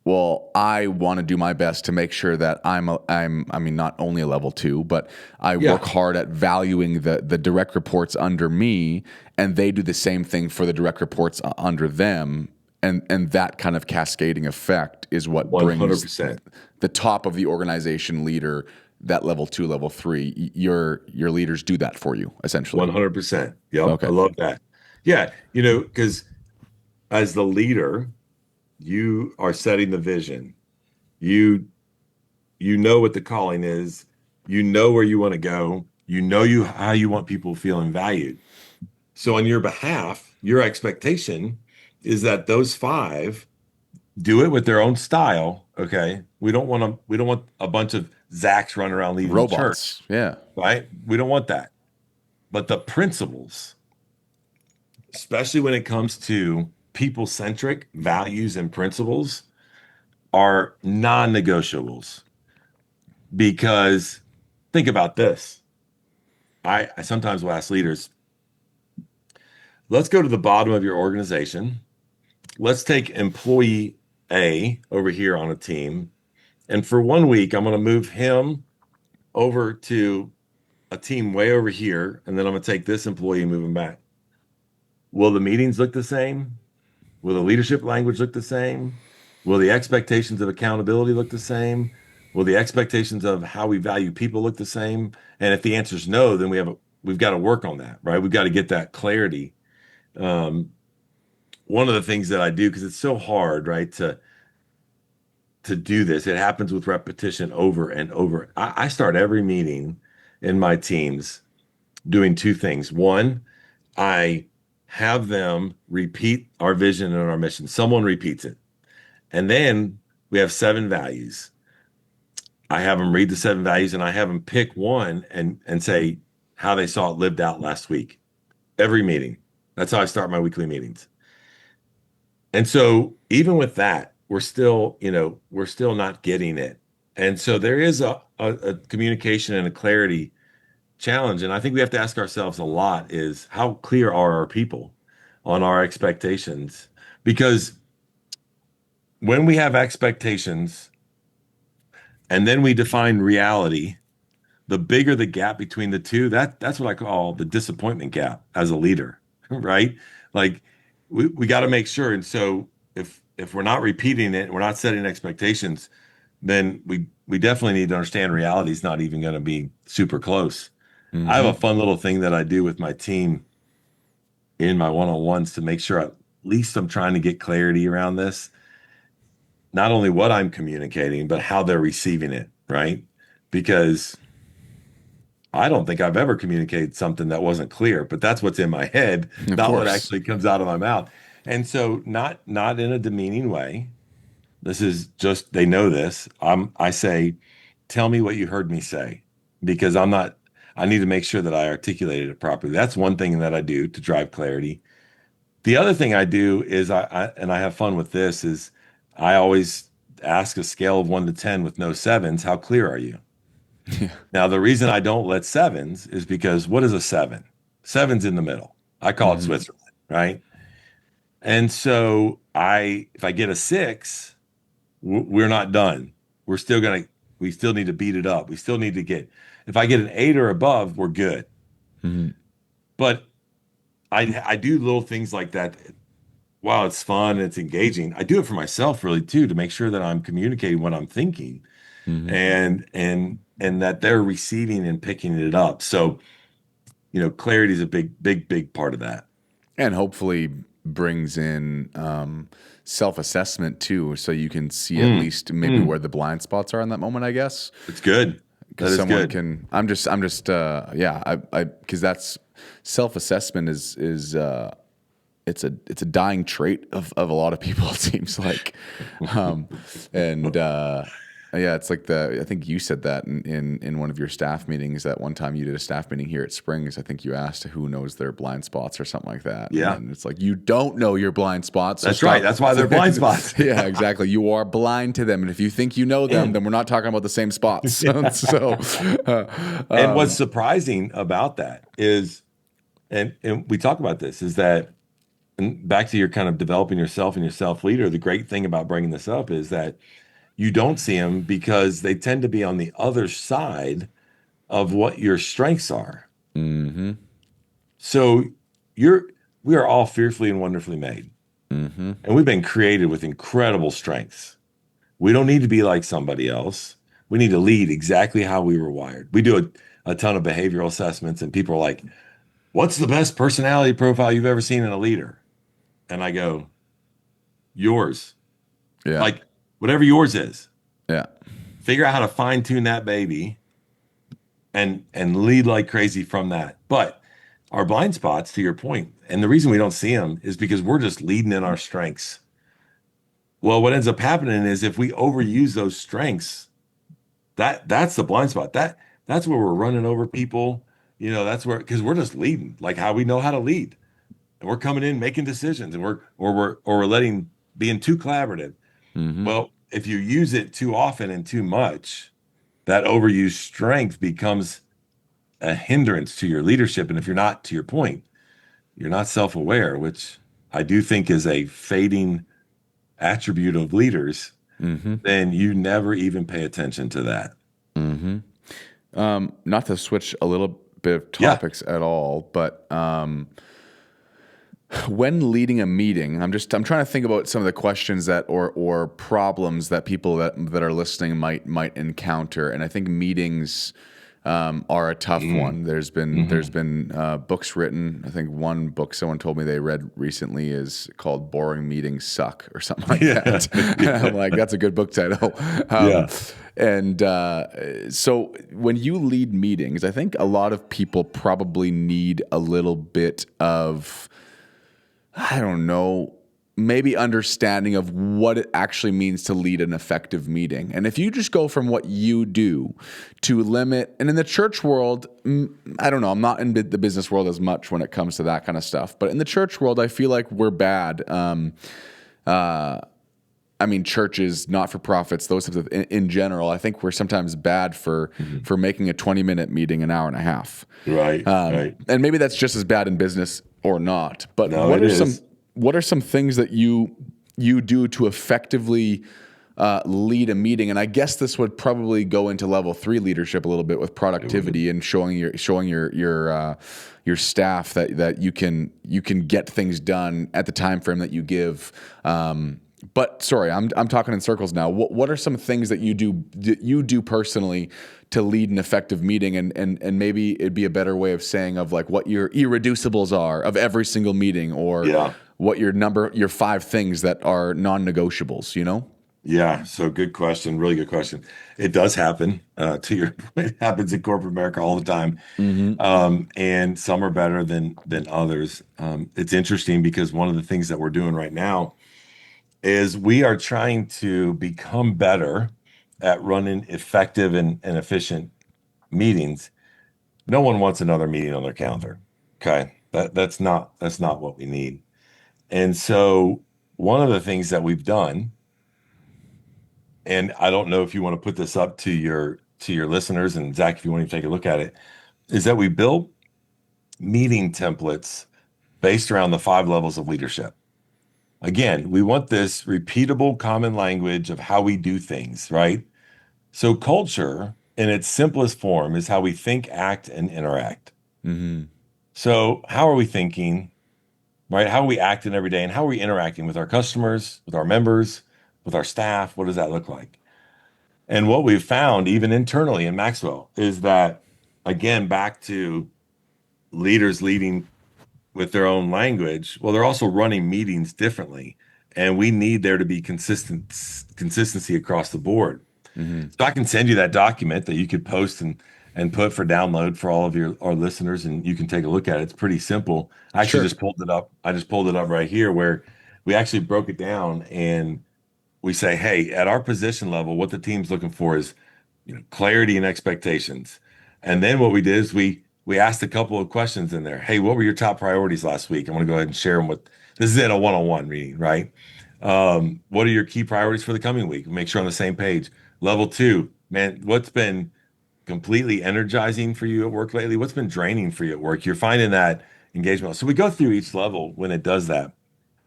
well, I want to do my best to make sure that I mean, not only a level 2, but I work Yeah. hard at valuing the direct reports under me, and they do the same thing for the direct reports under them. And that kind of cascading effect is what brings 100%. the top of the organization leader, that level 2, level 3. Your leaders do that for you, essentially. 100%. Yep. I Okay. love that. Yeah. Because as the leader, you are setting the vision. You you know what the calling is. You know where you want to go. You know how you want people feeling valued. So on your behalf, your expectation is that those 5 do it with their own style. Okay. We don't want a bunch of Zachs running around leading the church, Robots. Yeah. right? We don't want that. But the principles, especially when it comes to people-centric values and principles, are non-negotiables because think about this. I sometimes will ask leaders, let's go to the bottom of your organization. Let's take employee A over here on a team. And for 1 week, I'm going to move him over to a team way over here. And then I'm going to take this employee and move him back. Will the meetings look the same? Will the leadership language look the same? Will the expectations of accountability look the same? Will the expectations of how we value people look the same? And if the answer is no, then we've got to work on that, right? We've got to get that clarity. Um, One of the things that I do because it's so hard, right, to do this. It happens with repetition over and over. I start every meeting in my teams doing 2 things. One, I have them repeat our vision and our mission. Someone repeats it. And then we have 7 values. I have them read the 7 values and I have them pick one and say how they saw it lived out last week. Every meeting. That's how I start my weekly meetings. And so even with that, we're still not getting it. And so there is a communication and a clarity challenge. And I think we have to ask ourselves a lot is how clear are our people on our expectations? Because when we have expectations and then we define reality, the bigger the gap between the two, that's what I call the disappointment gap as a leader, right? Like we got to make sure. And so if we're not repeating it, we're not setting expectations, then we definitely need to understand reality is not even going to be super close. I have a Mm-hmm. fun little thing that I do with my team in my one-on-ones to make sure at least I'm trying to get clarity around this, not only what I'm communicating, but how they're receiving it, right? Because I don't think I've ever communicated something that wasn't clear, but that's what's in my head, Of not what course. actually comes out of my mouth. And so not in a demeaning way. This is just they know this. I say, tell me what you heard me say because I need to make sure that I articulated it properly. That's one thing that I do to drive clarity. The other thing I do is and I have fun with this is I always ask a scale of 1 to 10 with no sevens, how clear are you? Yeah. Now, the reason I don't let sevens is because what is a 7? Seven's in the middle. I call it Mm-hmm. Switzerland, right? And so if I get a 6, we're not done. We're still going to We still need to beat it up. We still need to get, if I get an 8 or above, we're good. Mhm. But I do little things like that. While it's fun, it's engaging. I do it for myself really too, to make sure that I'm communicating what I'm thinking Mhm. and that they're receiving and picking it up. So, clarity is a big part of that. And hopefully brings in self-assessment too, so you can see at Mm, least maybe mm, where the blind spots are in that moment, I guess. it's good. That Because is someone good. can, yeah, because that's self-assessment is it's a dying trait of a lot of people, it seems like. um, and yeah, it's like I think you said that in one of your staff meetings. That one time you did a staff meeting here at Springs, I think you asked who knows their blind spots or something like that, and Yeah, then it's like, you don't know your blind spots, so that's right. stop. That's why they're blind spots. Yeah, exactly. You are blind to them, and if you think you know them, then we're not talking about the same spots. So, And what's surprising about that is, and we talk about this, is that, and back to your kind of developing yourself and your self leader, the great thing about bringing this up is that you don't see them because they tend to be on the other side of what your strengths are. mm-hmm, So you're we are all fearfully and wonderfully made. mm-hmm, And we've been created with incredible strengths. We don't need to be like somebody else. We need to lead exactly how we were wired. We do a ton of behavioral assessments, and people are like, "What's the best personality profile you've ever seen in a leader?" And I go, "Yours." yeah, Like, whatever yours is, yeah, figure out how to fine tune that baby and lead like crazy from that. But our blind spots, to your point, and the reason we don't see them is because we're just leading in our strengths. Well, what ends up happening is if we overuse those strengths, that's the blind spot. That's where we're running over people. That's where, because we're just leading, like how we know how to lead, and we're coming in making decisions, and we're letting being too collaborative. mm-hmm, Well, if you use it too often and too much, that overused strength becomes a hindrance to your leadership. And if you're not, to your point, you're not self-aware, which I do think is a fading attribute of leaders, mm-hmm, then you never even pay attention to that. mm-hmm. Not to switch a little bit of Yeah. topics at all, but when leading a meeting, I'm trying to think about some of the questions that or problems that people that are listening might encounter, and I think meetings are a tough Mm. one. There's Hmm. been books written. I think one book someone told me they read recently is called "Boring Meetings Suck" or something like Yeah. that. I'm like, that's a good book title. Um, Yeah. and so when you lead meetings, I think a lot of people probably need a little bit of, I don't know, maybe understanding of what it actually means to lead an effective meeting. And if you just go from what you do to limit, and in the church world, I don't know, I'm not in the business world as much when it comes to that kind of stuff, but in the church world, I feel like we're bad. I mean, churches, not for profits, those types of, in general, I think we're sometimes bad for Mhm. making a 20-minute meeting an hour and a half. Right. Right. And maybe that's just as bad in business or not. But No, it is. what are some things that you do to effectively lead a meeting? And I guess this would probably go into level 3 leadership a little bit with It would. productivity and showing your staff that you can get things done at the time frame that you give. But sorry, I'm talking in circles now. What are some things that you do personally to lead an effective meeting, and maybe it'd be a better way of saying of like what your irreducibles are of every single meeting, or Yeah. what your 5 things that are non-negotiables, you know? Yeah. So good question. Really good question. It does happen. To your point, it happens in corporate America all the time. Mm-hmm. And some are better than others. It's interesting because one of the things that we're doing right now is we are trying to become better at running effective and efficient meetings. No one wants another meeting on their calendar. Okay. That's not what we need. And so one of the things that we've done, and I don't know if you want to put this up to your listeners, and Zach, if you want to take a look at it, is that we built meeting templates based around the 5 levels of leadership. Again, we want this repeatable common language of how we do things, right? So culture in its simplest form is how we think, act, and interact. Hmm. So how are we thinking, right? How are we acting every day and how are we interacting with our customers, with our members, with our staff? What does that look like? And what we've found, even internally in Maxwell, is that, again, back to leaders leading with their own language, well, they're also running meetings differently. And we need there to be consistency across the board. Hmm. So I can send you that document that you could post and put for download for all of your our listeners, and you can take a look at it. It's pretty simple. I actually Sure. just pulled it up. I just pulled it up right here where we actually broke it down and we say, hey, at our position level, what the team's looking for is clarity and expectations. And then what we did is we asked a couple of questions in there. Hey, what were your top priorities last week? I want to go ahead and share them with this is in a one-on-one meeting, right? What are your key priorities for the coming week? Make sure on the same page. Level two, man, what's been completely energizing for you at work lately? What's been draining for you at work? You're finding that engagement. So we go through each level when it does that.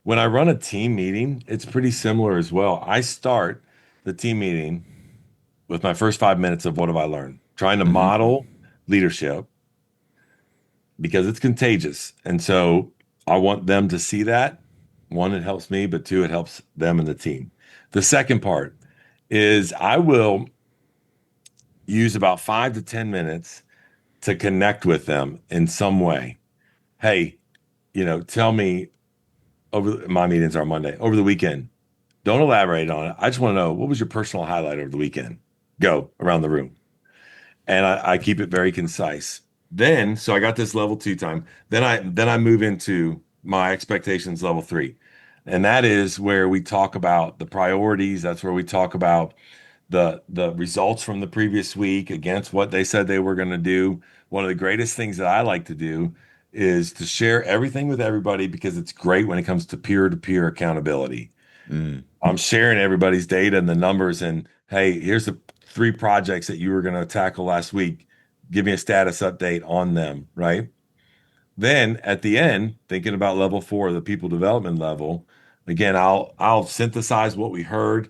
When I run a team meeting, it's pretty similar as well. I start the team meeting with my first 5 minutes of what have I learned, trying to Hmm. model leadership because it's contagious. And so I want them to see that. One, it helps me, but two, it helps them and the team. The second part is I will use about 5 to 10 minutes to connect with them in some way. Hey, tell me my meetings are Monday, over the weekend. Don't elaborate on it. I just want to know what was your personal highlight over the weekend? Go around the room. And I keep it very concise. Then, so I got this level two time. Then I move into my expectations level three. And that is where we talk about the priorities. That's where we talk about the results from the previous week against what they said they were going to do. One of the greatest things that I like to do is to share everything with everybody because it's great when it comes to peer-to-peer accountability. Mm. I'm sharing everybody's data and the numbers and hey, here's the three projects that you were going to tackle last week. Give me a status update on them, right? Then at the end, thinking about level four, the people development level, again, I'll synthesize what we heard.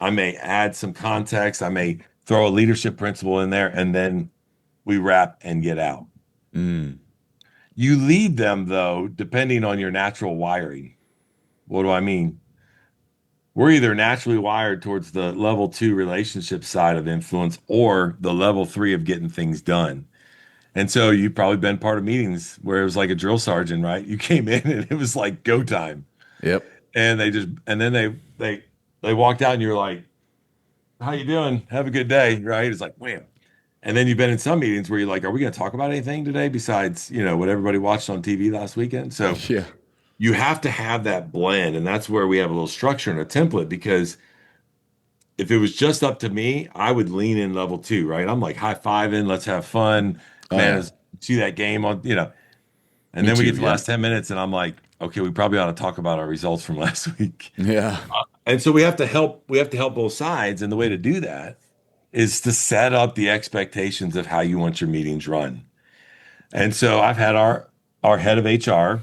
I may add some context. I may throw a leadership principle in there, and then we wrap and get out. Mm. You lead them though, depending on your natural wiring. What do I mean? We're either naturally wired towards the level two relationship side of influence or the level three of getting things done. And so you've probably been part of meetings where it was like a drill sergeant, right? You came in and it was like go time. Yep. And then they walked out and you're like, how you doing? Have a good day, right? It's like, wham. And then you've been in some meetings where you're like, are we going to talk about anything today besides, what everybody watched on TV last weekend? So Yeah. you have to have that blend. And that's where we have a little structure and a template because if it was just up to me, I would lean in level two, right? I'm like high fiving, let's have fun. Oh Man, yeah. is see that game on. And Me then we get too. to the Yeah. last 10 minutes and I'm like, okay, we probably ought to talk about our results from last week. Yeah. And so we have to help both sides. And the way to do that is to set up the expectations of how you want your meetings run. And so I've had our head of HR,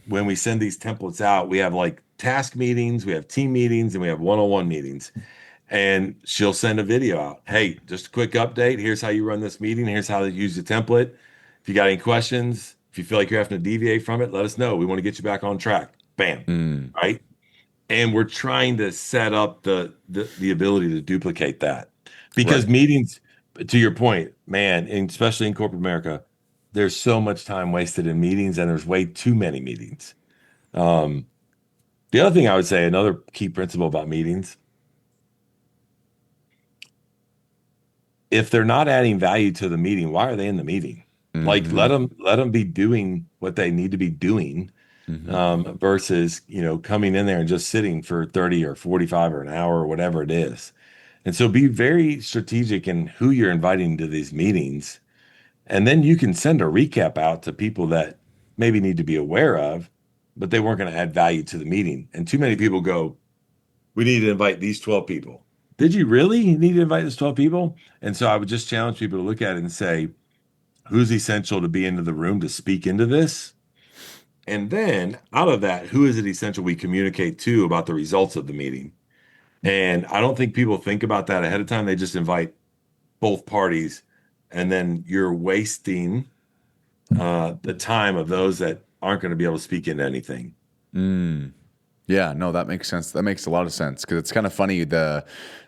when we send these templates out, we have like task meetings, we have team meetings, and we have one-on-one meetings. And she'll send a video out. Hey, just a quick update. Here's how you run this meeting. Here's how to use the template. If you got any questions, if you feel like you're having to deviate from it, let us know. We want to get you back on track. Bam. Mm. Right. And we're trying to set up the ability to duplicate that because Right. meetings, to your point, man, and especially in corporate America, there's so much time wasted in meetings and there's way too many meetings. Um, the other thing I would say, another key principle about meetings, if they're not adding value to the meeting, why are they in the meeting? Like let Hmm. them be doing what they need to be doing Hmm. versus coming in there and just sitting for 30 or 45 or an hour or whatever it is. And so be very strategic in who you're inviting to these meetings. And then you can send a recap out to people that maybe need to be aware of, but they weren't going to add value to the meeting. And too many people go, we need to invite these 12 people. Did you really need to invite these 12 people? And so I would just challenge people to look at it and say, who's essential to be into the room to speak into this? And then out of that, who is it essential we communicate to about the results of the meeting? And I don't think people think about that ahead of time. They just invite both parties, and then you're wasting the time of those that aren't going to be able to speak into anything. Mm. Yeah, no, that makes sense. That makes a lot of sense because it's kind of funny the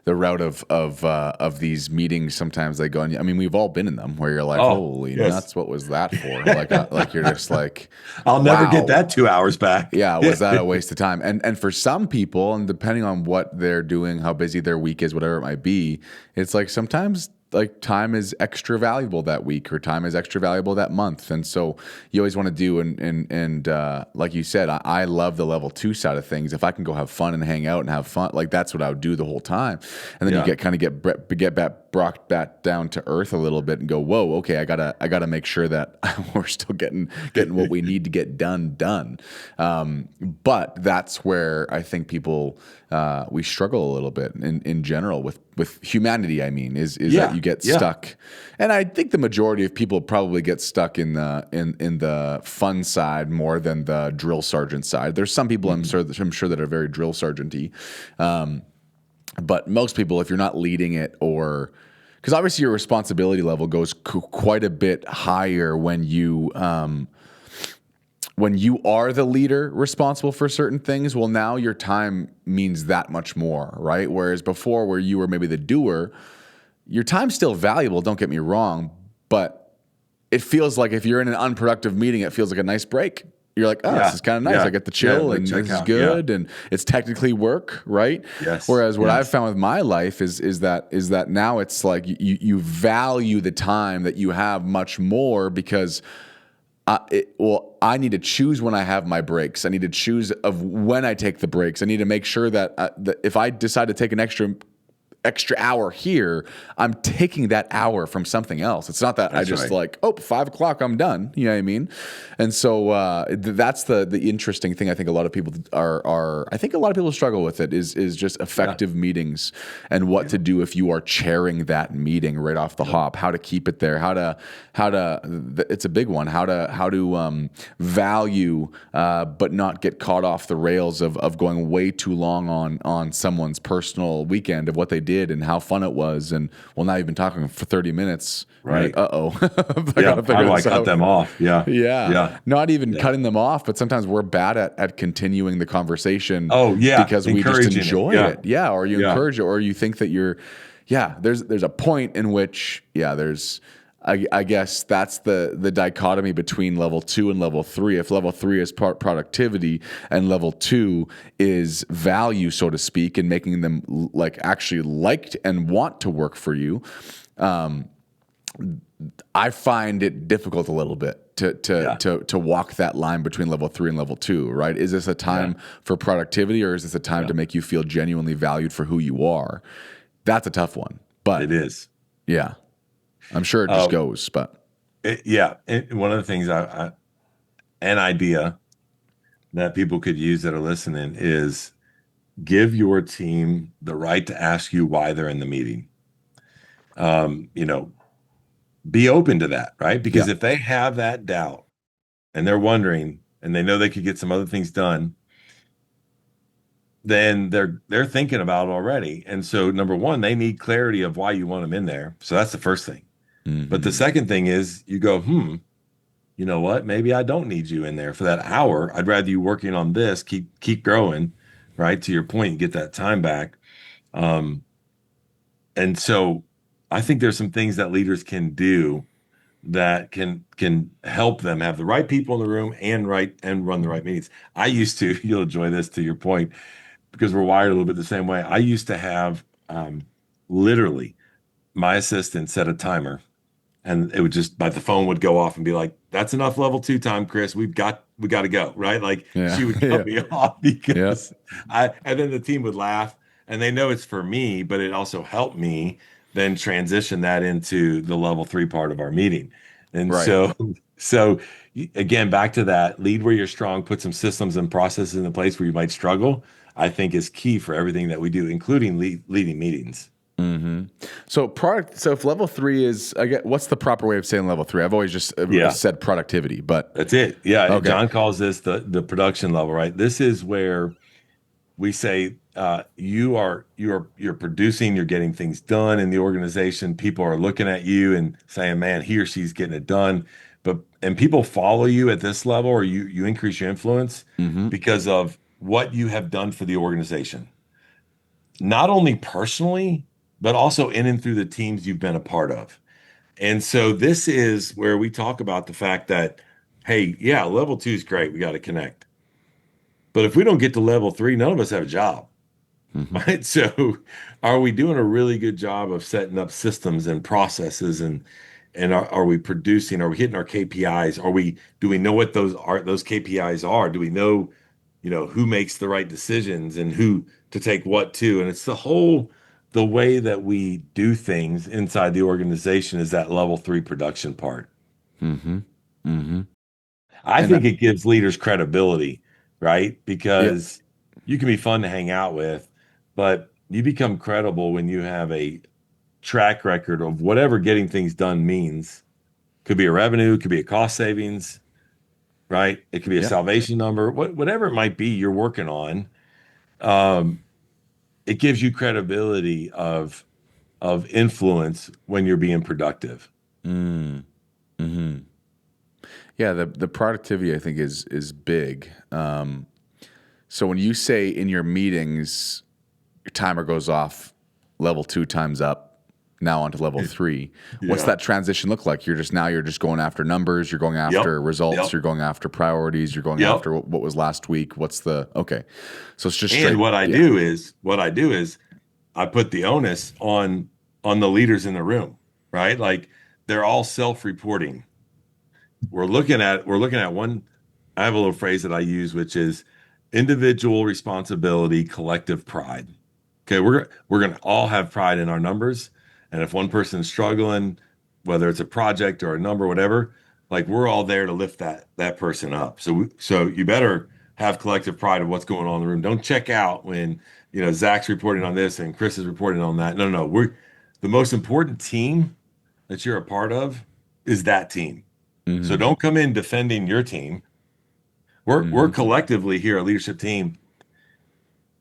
route of these meetings. Sometimes they go, and I mean, we've all been in them where you're like, Oh, "Holy yes. nuts, what was that for?" Like you're just like, I'll never get "Wow, that 2 hours back. yeah, was that a waste of time?" And for some people, and depending on what they're doing, how busy their week is, whatever it might be, it's like sometimes like time is extra valuable that week or time is extra valuable that month. And so you always want to do and like you said, I love the level 2 side of things. If I can go have fun and hang out and have fun, like that's what I would do the whole time. And then you Yeah. get brought back down to earth a little bit and go, whoa, okay, I gotta make sure that we're still getting what we need to get done. But that's where I think people we struggle a little bit in general with humanity. I mean, is that you get stuck, and I think the majority of people probably get stuck in the fun side more than the drill sergeant side. There's some people I'm sure that are very drill sergeant-y, but most people, if you're not leading it or because obviously your responsibility level goes quite a bit higher when you are the leader responsible for certain things. Well, now your time means that much more, right? Whereas before, where you were maybe the doer, your time's still valuable, don't get me wrong, but it feels like if you're in an unproductive meeting, it feels like a nice break. You're like, oh, this is kind of nice. I get to chill and this is good and it's technically work, right? Yes. Whereas what I've found with my life is that now it's like you value the time that you have much more because I need to choose when I have my breaks. I need to choose of when I take the breaks. I need to make sure that if I decide to take an extra hour here, I'm taking that hour from something else. It's not that I just like, 5 o'clock, I'm done. You know what I mean? And so that's the interesting thing. I think a lot of people I think a lot of people struggle with it is just effective meetings and what to do if you are chairing that meeting right off the hop, how to keep it there, how to it's a big one, how to value but not get caught off the rails of going way too long on someone's personal weekend of what they did and how fun it was. And well, now you've been talking for 30 minutes. Right. Like, uh-oh. How do I cut them off? Yeah. Not even cutting them off, but sometimes we're bad at continuing the conversation. Oh, yeah. Because we just enjoy it. Yeah. Or you encourage it, or you think that there's a point in which, there's, I guess that's the dichotomy between level 2 and level 3. If level 3 is productivity and level 2 is value, so to speak, and making them like actually liked and want to work for you, I find it difficult a little bit to walk that line between level 3 and level 2. Right? Is this a time for productivity, or is this a time to make you feel genuinely valued for who you are? That's a tough one, but it is. Yeah. I'm sure it just goes, but one of the things an idea that people could use that are listening is give your team the right to ask you why they're in the meeting. Be open to that, right? Because if they have that doubt and they're wondering and they know they could get some other things done, then they're thinking about it already. And so number one, they need clarity of why you want them in there. So that's the first thing. But the second thing is you go, you know what? Maybe I don't need you in there for that hour. I'd rather you working on this, keep growing, right? To your point, you get that time back. And so I think there's some things that leaders can do that can help them have the right people in the room and run the right meetings. I used to, you'll enjoy this to your point, because we're wired a little bit the same way. I used to have literally my assistant set a timer. And it would just, the phone would go off and be like, "That's enough level 2 time, Chris. We got to go." Right? Like she would cut me off because and then the team would laugh and they know it's for me, but it also helped me then transition that into the level 3 part of our meeting. And so again, back to that, lead where you're strong, put some systems and processes in place where you might struggle, I think is key for everything that we do, including leading meetings. Mm-hmm. So if level 3 is, I get, what's the proper way of saying level 3? I've always just said productivity, but that's it. Yeah. Okay. John calls this the production level, right? This is where we say you're producing, you're getting things done in the organization. People are looking at you and saying, "Man, he or she's getting it done." And people follow you at this level, or you increase your influence Mm-hmm. because of what you have done for the organization, not only personally, but also in and through the teams you've been a part of. And so this is where we talk about the fact that, hey, yeah, level two is great. We got to connect. But if we don't get to level three, none of us have a job. Mm-hmm. Right. So are we doing a really good job of setting up systems and processes and are we producing? Are we hitting our KPIs? Do we know what those KPIs are? Do we know, who makes the right decisions and who to take what to? And it's the way that we do things inside the organization is that level three production part. Mm-hmm. Mm-hmm. I And think that, it gives leaders credibility, right? yeah. Because you can be fun to hang out with, but you become credible when you have a track record of whatever getting things done means. Could be a revenue, could be a cost savings, right? It could be a Yeah. salvation number, whatever it might be you're working on. Um, it gives you credibility of influence when you're being productive. Mm. Mm-hmm. Yeah. The productivity I think is big. So when you say in your meetings, your timer goes off, level two times up, now onto level three. What's Yeah. that transition look like? You're just going after numbers, you're going Yep. after results, Yep. you're going after priorities, you're going Yep. after what was last week. Okay. So it's just And straight. Yeah. what I do is I put the onus on the leaders in the room, right? Like they're all self-reporting. We're looking at one. I have a little phrase that I use, which is individual responsibility, collective pride. Okay, we're gonna all have pride in our numbers, and if one person's struggling, whether it's a project or a number, whatever, like we're all there to lift that person up. So you better have collective pride of what's going on in the room. Don't check out when Zach's reporting on this and Chris is reporting on that. No, no, no. We're the most important team that you're a part of is that team. So Mm-hmm. don't come in defending your team. We're Mm-hmm. collectively here a leadership team,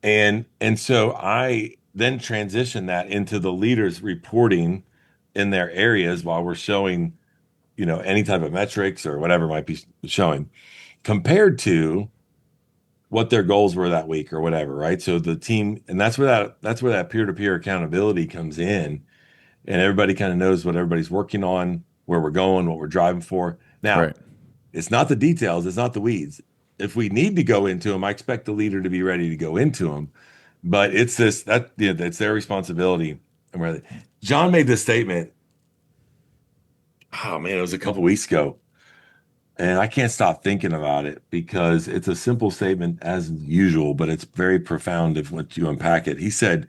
and so I then transition that into the leaders reporting in their areas while we're showing any type of metrics or whatever might be showing compared to what their goals were that week or whatever, right? So the team, and that's where that peer-to-peer accountability comes in, and everybody kind of knows what everybody's working on, where we're going, what we're driving for. Now, Right. it's not the details, it's not the weeds. If we need to go into them, I expect the leader to be ready to go into them. But it's this that it's their responsibility. And John made this statement. Oh man, it was a couple weeks ago, and I can't stop thinking about it because it's a simple statement as usual, but it's very profound if once you unpack it. He said,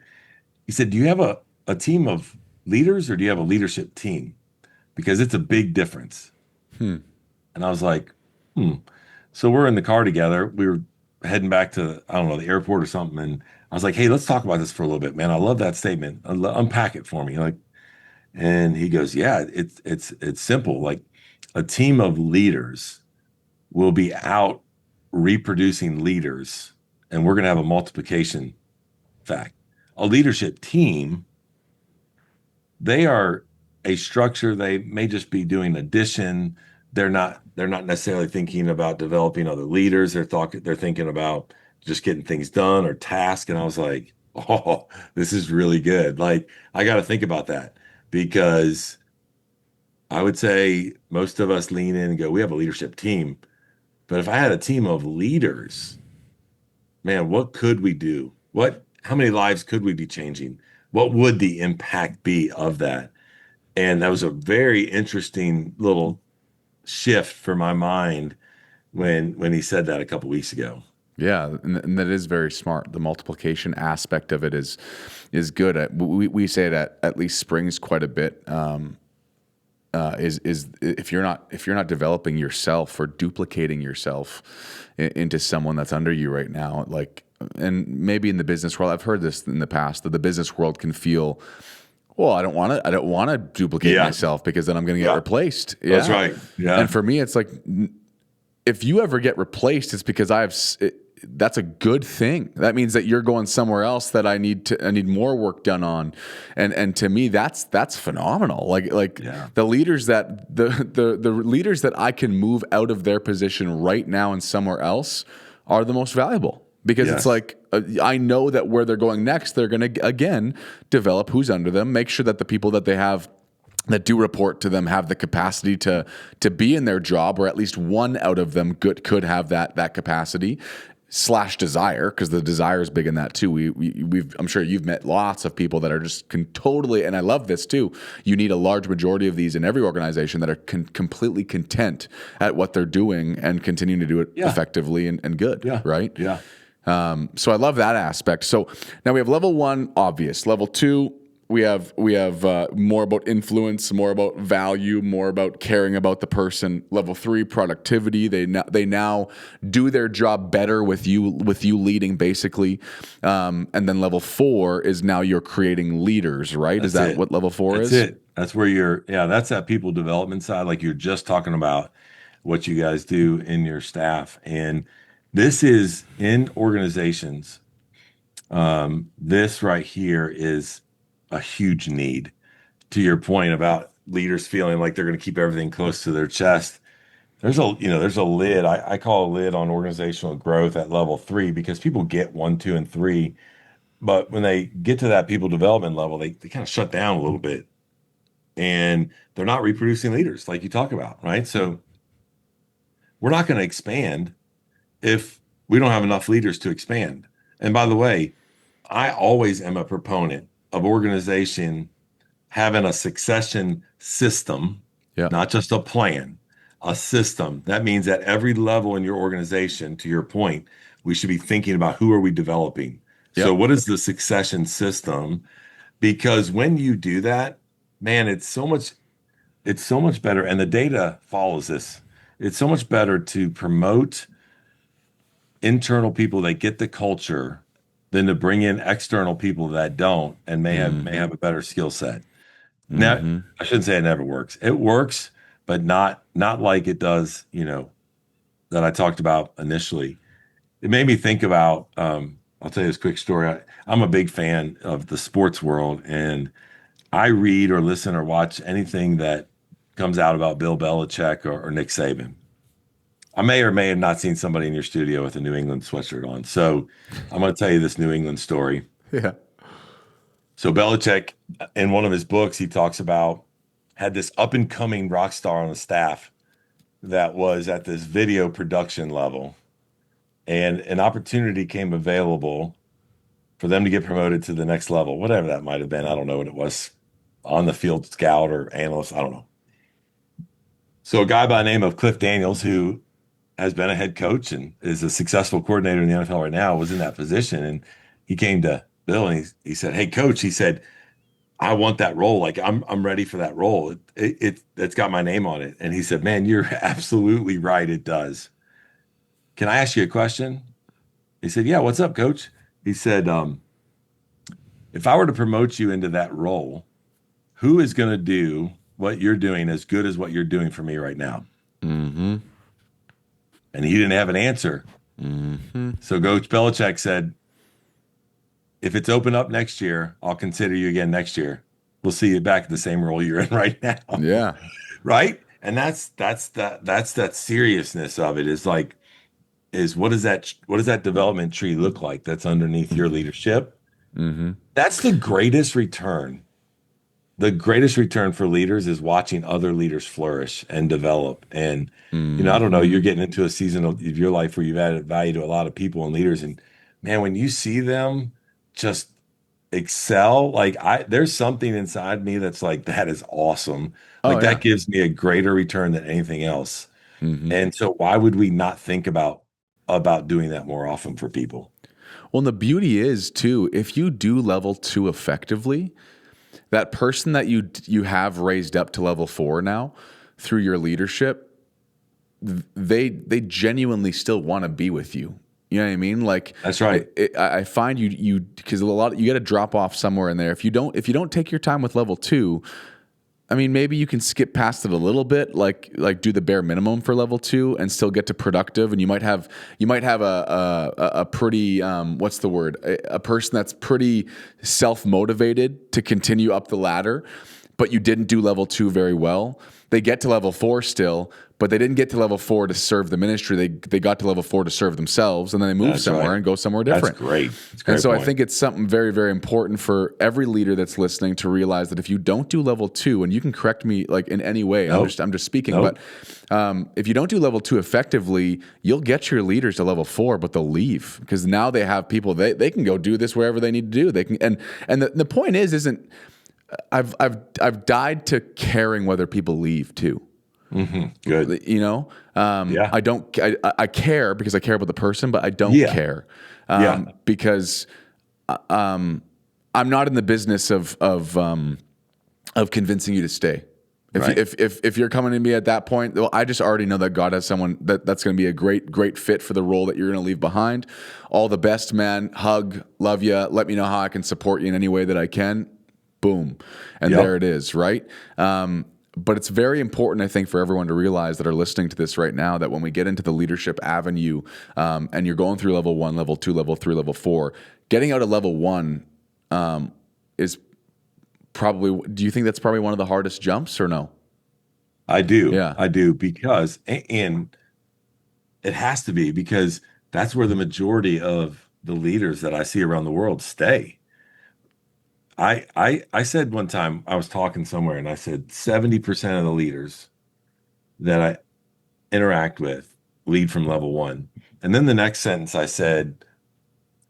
"Do you have a team of leaders or do you have a leadership team? Because it's a big difference." Hmm. And I was like, hmm. So we're in the car together. We were heading back to, I don't know, the airport or something. And I was like, hey, let's talk about this for a little bit, man. I love that statement. Unpack it for me. And he goes, yeah, it's simple. Like a team of leaders will be out reproducing leaders, and we're going to have a multiplication fact. A leadership team, they are a structure. They may just be doing addition. They're not necessarily thinking about developing other leaders. They're thinking about just getting things done or task. And I was like, oh, this is really good. Like I got to think about that because I would say most of us lean in and go, we have a leadership team. But if I had a team of leaders, man, what could we do? How many lives could we be changing? What would the impact be of that? And that was a very interesting little shift for my mind when he said that a couple weeks ago. Yeah, and that is very smart. The multiplication aspect of it is good. We say it at least Springs quite a bit. Is if you're not developing yourself or duplicating yourself into someone that's under you right now, like, and maybe in the business world, I've heard this in the past that the business world can feel, well, I don't want to duplicate Yeah, myself because then I'm going to get yeah, replaced. that's Yeah, right. Yeah, and for me, it's like if you ever get replaced, it's because that's a good thing. That means that you're going somewhere else that I need more work done on. And to me, that's phenomenal. Like Yeah. the leaders that the leaders that I can move out of their position right now and somewhere else are the most valuable, because it's Yes. like, I know that where they're going next, they're going to again develop who's under them, make sure that the people that they have that do report to them have the capacity to be in their job, or at least one out of them could have that capacity / desire, because the desire is big in that too. We've I'm sure you've met lots of people that are just totally, and I love this too. You need a large majority of these in every organization that are completely content at what they're doing and continuing to do it Yeah. effectively and good, Yeah. right? Yeah. So I love that aspect. So now we have level 1, obvious. Level 2, we have more about influence, more about value, more about caring about the person. Level 3, productivity. They now do their job better with you leading, basically. And then level 4 is now you're creating leaders, right? Is that what level 4 is? That's it. That's where that's that people development side. Like you're just talking about what you guys do in your staff. And this is in organizations. This right here is a huge need. To your point about leaders feeling like they're going to keep everything close to their chest. There's a lid. I call a lid on organizational growth at level 3, because people get 1, 2, and 3. But when they get to that people development level, they kind of shut down a little bit, and they're not reproducing leaders like you talk about, right? So we're not going to expand if we don't have enough leaders to expand. And by the way, I always am a proponent of organization having a succession system, Yeah. not just a plan, a system. That means at every level in your organization, to your point, we should be thinking about who are we developing. So Yep. what is the succession system? Because when you do that, man, it's so much better. And the data follows this. It's so much better to promote internal people that get the culture than to bring in external people that don't and may have a better skill set. Now, Mm-hmm. I shouldn't say it never works. It works, but not like it does, that I talked about initially. It made me think about, I'll tell you this quick story. I'm a big fan of the sports world, and I read or listen or watch anything that comes out about Bill Belichick or Nick Saban. I may or may have not seen somebody in your studio with a New England sweatshirt on. So I'm going to tell you this New England story. Yeah. So Belichick, in one of his books, he talks about had this up and coming rock star on the staff that was at this video production level, and an opportunity came available for them to get promoted to the next level, whatever that might have been. I don't know what it was, on the field scout or analyst. I don't know. So a guy by the name of Cliff Daniels, who has been a head coach and is a successful coordinator in the NFL right now, was in that position. And he came to Bill and he said, "Hey, coach," he said, "I want that role. Like I'm ready for that role. It's got my name on it." And he said, "Man, you're absolutely right. It does. Can I ask you a question?" He said, "Yeah, what's up, coach?" He said, "If I were to promote you into that role, who is going to do what you're doing as good as what you're doing for me right now?" Mm-hmm. And he didn't have an answer. Mm-hmm. So Coach Belichick said, "If it's open up next year, I'll consider you again next year. We'll see you back at the same role you're in right now." Yeah. Right? And that's that seriousness of it, is what does that development tree look like that's underneath your leadership? Mm-hmm. That's the greatest return. The greatest return for leaders is watching other leaders flourish and develop. And, I don't know, Mm-hmm. you're getting into a season of your life where you've added value to a lot of people and leaders. And man, when you see them just excel, like there's something inside me that's like, that is awesome. Oh Like yeah. that gives me a greater return than anything else. Mm-hmm. And so why would we not think about doing that more often for people? Well, and the beauty is too, if you do level 2 effectively, that person that you have raised up to level 4 now through your leadership, they genuinely still want to be with you. You know what I mean? Like That's right. I find you because you got to drop off somewhere in there. If you don't take your time with level 2, I mean, maybe you can skip past it a little bit, like do the bare minimum for level 2 and still get to productive. And you might have a pretty what's the word? A person that's pretty self motivated to continue up the ladder, but you didn't do level 2 very well. They get to level 4 still, but they didn't get to level 4 to serve the ministry. They got to level 4 to serve themselves, and then they move That's somewhere right. and go somewhere That's different. great. That's a And great so I point. think it's something very, very important for every leader that's listening to realize that if you don't do level 2, and you can correct me like in any way, Nope. I'm just speaking, Nope. but if you don't do level 2 effectively, you'll get your leaders to level 4, but they'll leave because now they have people they can go do this wherever they need to do. They can and the point isn't I've died to caring whether people leave too. Good. You know, Yeah. I care because I care about the person, but I don't Yeah. care Yeah. because I'm not in the business of convincing you to stay. Right. If you're coming to me at that point, well, I just already know that God has someone that's going to be a great fit for the role that you're going to leave behind. All the best, man. Hug, love you. Let me know how I can support you in any way that I can. Boom, and Yep. there it is, right? But it's very important, I think, for everyone to realize that are listening to this right now that when we get into the leadership avenue and you're going through level 1, level 2, level 3, level 4, getting out of level 1 is probably, do you think that's probably one of the hardest jumps or no? I do. Yeah. I do because, and it has to be because that's where the majority of the leaders that I see around the world stay. I said one time I was talking somewhere and I said 70% of the leaders that I interact with lead from level 1. And then the next sentence I said,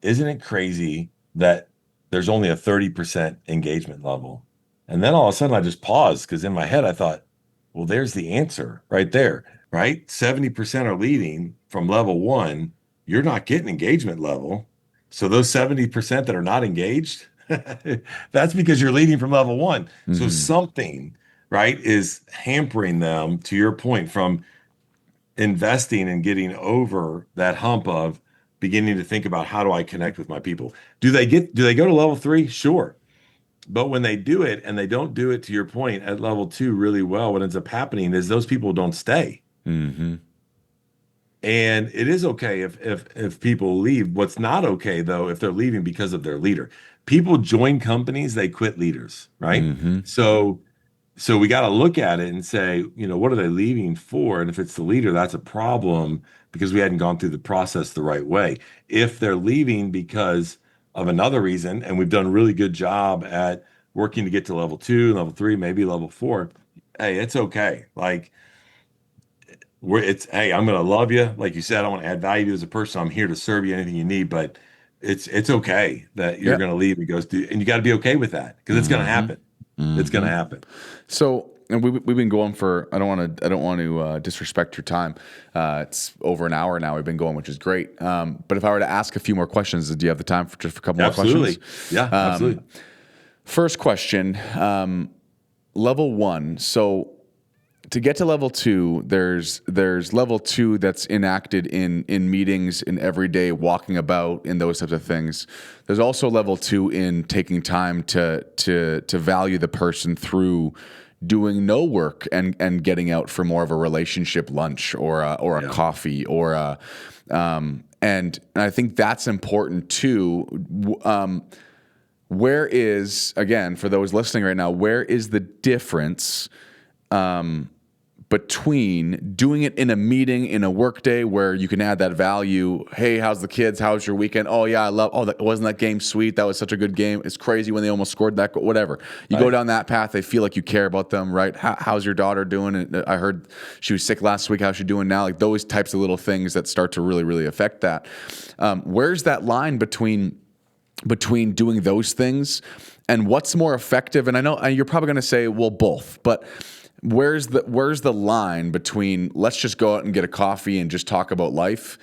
isn't it crazy that there's only a 30% engagement level? And then all of a sudden I just paused because in my head I thought, well, there's the answer right there, right? 70% are leading from level 1. You're not getting engagement level. So those 70% that are not engaged, that's because you're leading from level 1. So Mm-hmm. something, right, is hampering them, to your point, from investing and getting over that hump of beginning to think about how do I connect with my people? Do they go to level 3? Sure. But when they do it and they don't do it, to your point, at level 2 really well, what ends up happening is those people don't stay. Mm-hmm. And it is okay if people leave. What's not okay though, if they're leaving because of their leader. People join companies, they quit leaders, right? Mm-hmm. So we got to look at it and say, what are they leaving for? And if it's the leader, that's a problem because we hadn't gone through the process the right way. If they're leaving because of another reason, and we've done a really good job at working to get to level 2, level 3, maybe level 4, hey, it's okay. Like hey, I'm gonna love you. Like you said, I want to add value to you as a person. I'm here to serve you anything you need, but it's okay that you're Yeah. gonna leave. And you got to be okay with that because it's gonna Mm-hmm. happen. It's gonna Mm-hmm. happen. So, and we've been going for, I don't want to disrespect your time. It's over an hour now we've been going, which is great. But if I were to ask a few more questions, do you have the time for just a couple more questions? Absolutely. Yeah, absolutely. First question, level 1. So to get to level 2, there's level 2 that's enacted in meetings, in everyday walking about, in those types of things. There's also level 2 in taking time to value the person through doing no work and getting out for more of a relationship lunch or a Yeah. coffee or a and I think that's important too. Where is, again, for those listening right now, where is the difference between doing it in a meeting, in a workday where you can add that value? Hey, how's the kids? How's your weekend? Oh yeah, wasn't that game sweet? That was such a good game. It's crazy when they almost scored that goal. Whatever. You go Right. down that path, they feel like you care about them, right? How's your daughter doing? And I heard she was sick last week. How's she doing now? Like those types of little things that start to really, really affect that. Where's that line between doing those things and what's more effective? And I know you're probably going to say, well, both, but where's the line between let's just go out and get a coffee and just talk about life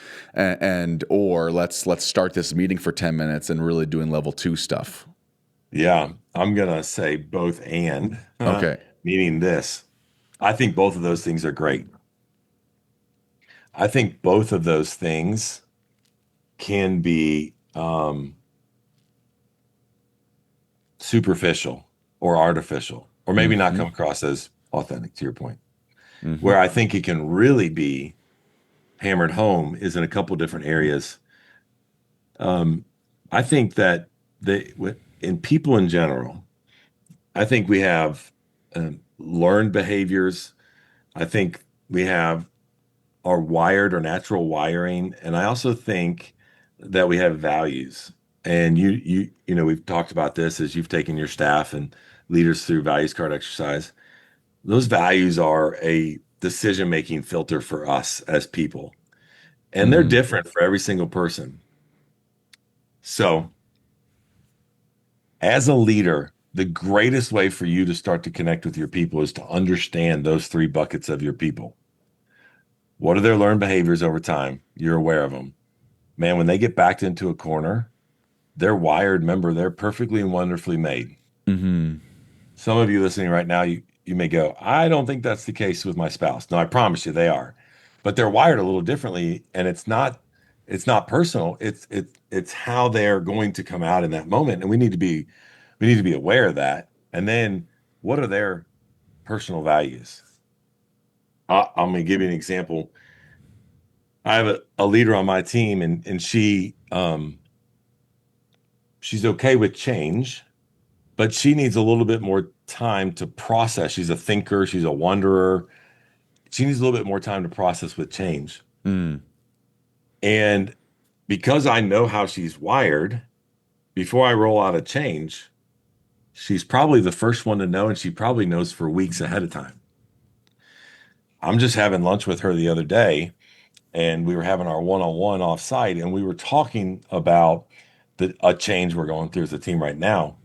or let's start this meeting for 10 minutes and really doing level 2 stuff? Yeah, I'm gonna say both and Okay. meaning this. I think both of those things are great. I think both of those things can be superficial or artificial. or maybe not Mm-hmm. come across as authentic, to your point. Mm-hmm. Where I think it can really be hammered home is in a couple different areas. Um, I think that in people in general, I think we have learned behaviors. I think we have our wired or natural wiring, and I also think that we have values. And we've talked about this as you've taken your staff and leaders through values card exercise. Those values are a decision-making filter for us as people, and they're Mm. different for every single person. So, as a leader, the greatest way for you to start to connect with your people is to understand those three buckets of your people. What are their learned behaviors over time? You're aware of them. Man, when they get backed into a corner, they're wired. Remember, they're perfectly and wonderfully made. Mm-hmm. Some of you listening right now, you may go, I don't think that's the case with my spouse. No, I promise you they are. But they're wired a little differently, and it's not personal. It's how they're going to come out in that moment. And we need to be aware of that. And then what are their personal values? I'm going to give you an example. I have a leader on my team, and she's okay with change, but she needs a little bit more time to process. She's a thinker, she's a wanderer. She needs a little bit more time to process with change. Mm. And because I know how she's wired, before I roll out a change, she's probably the first one to know, and she probably knows for weeks ahead of time. I'm just having lunch with her the other day, and we were having our one-on-one off-site, and we were talking about a change we're going through as a team right now.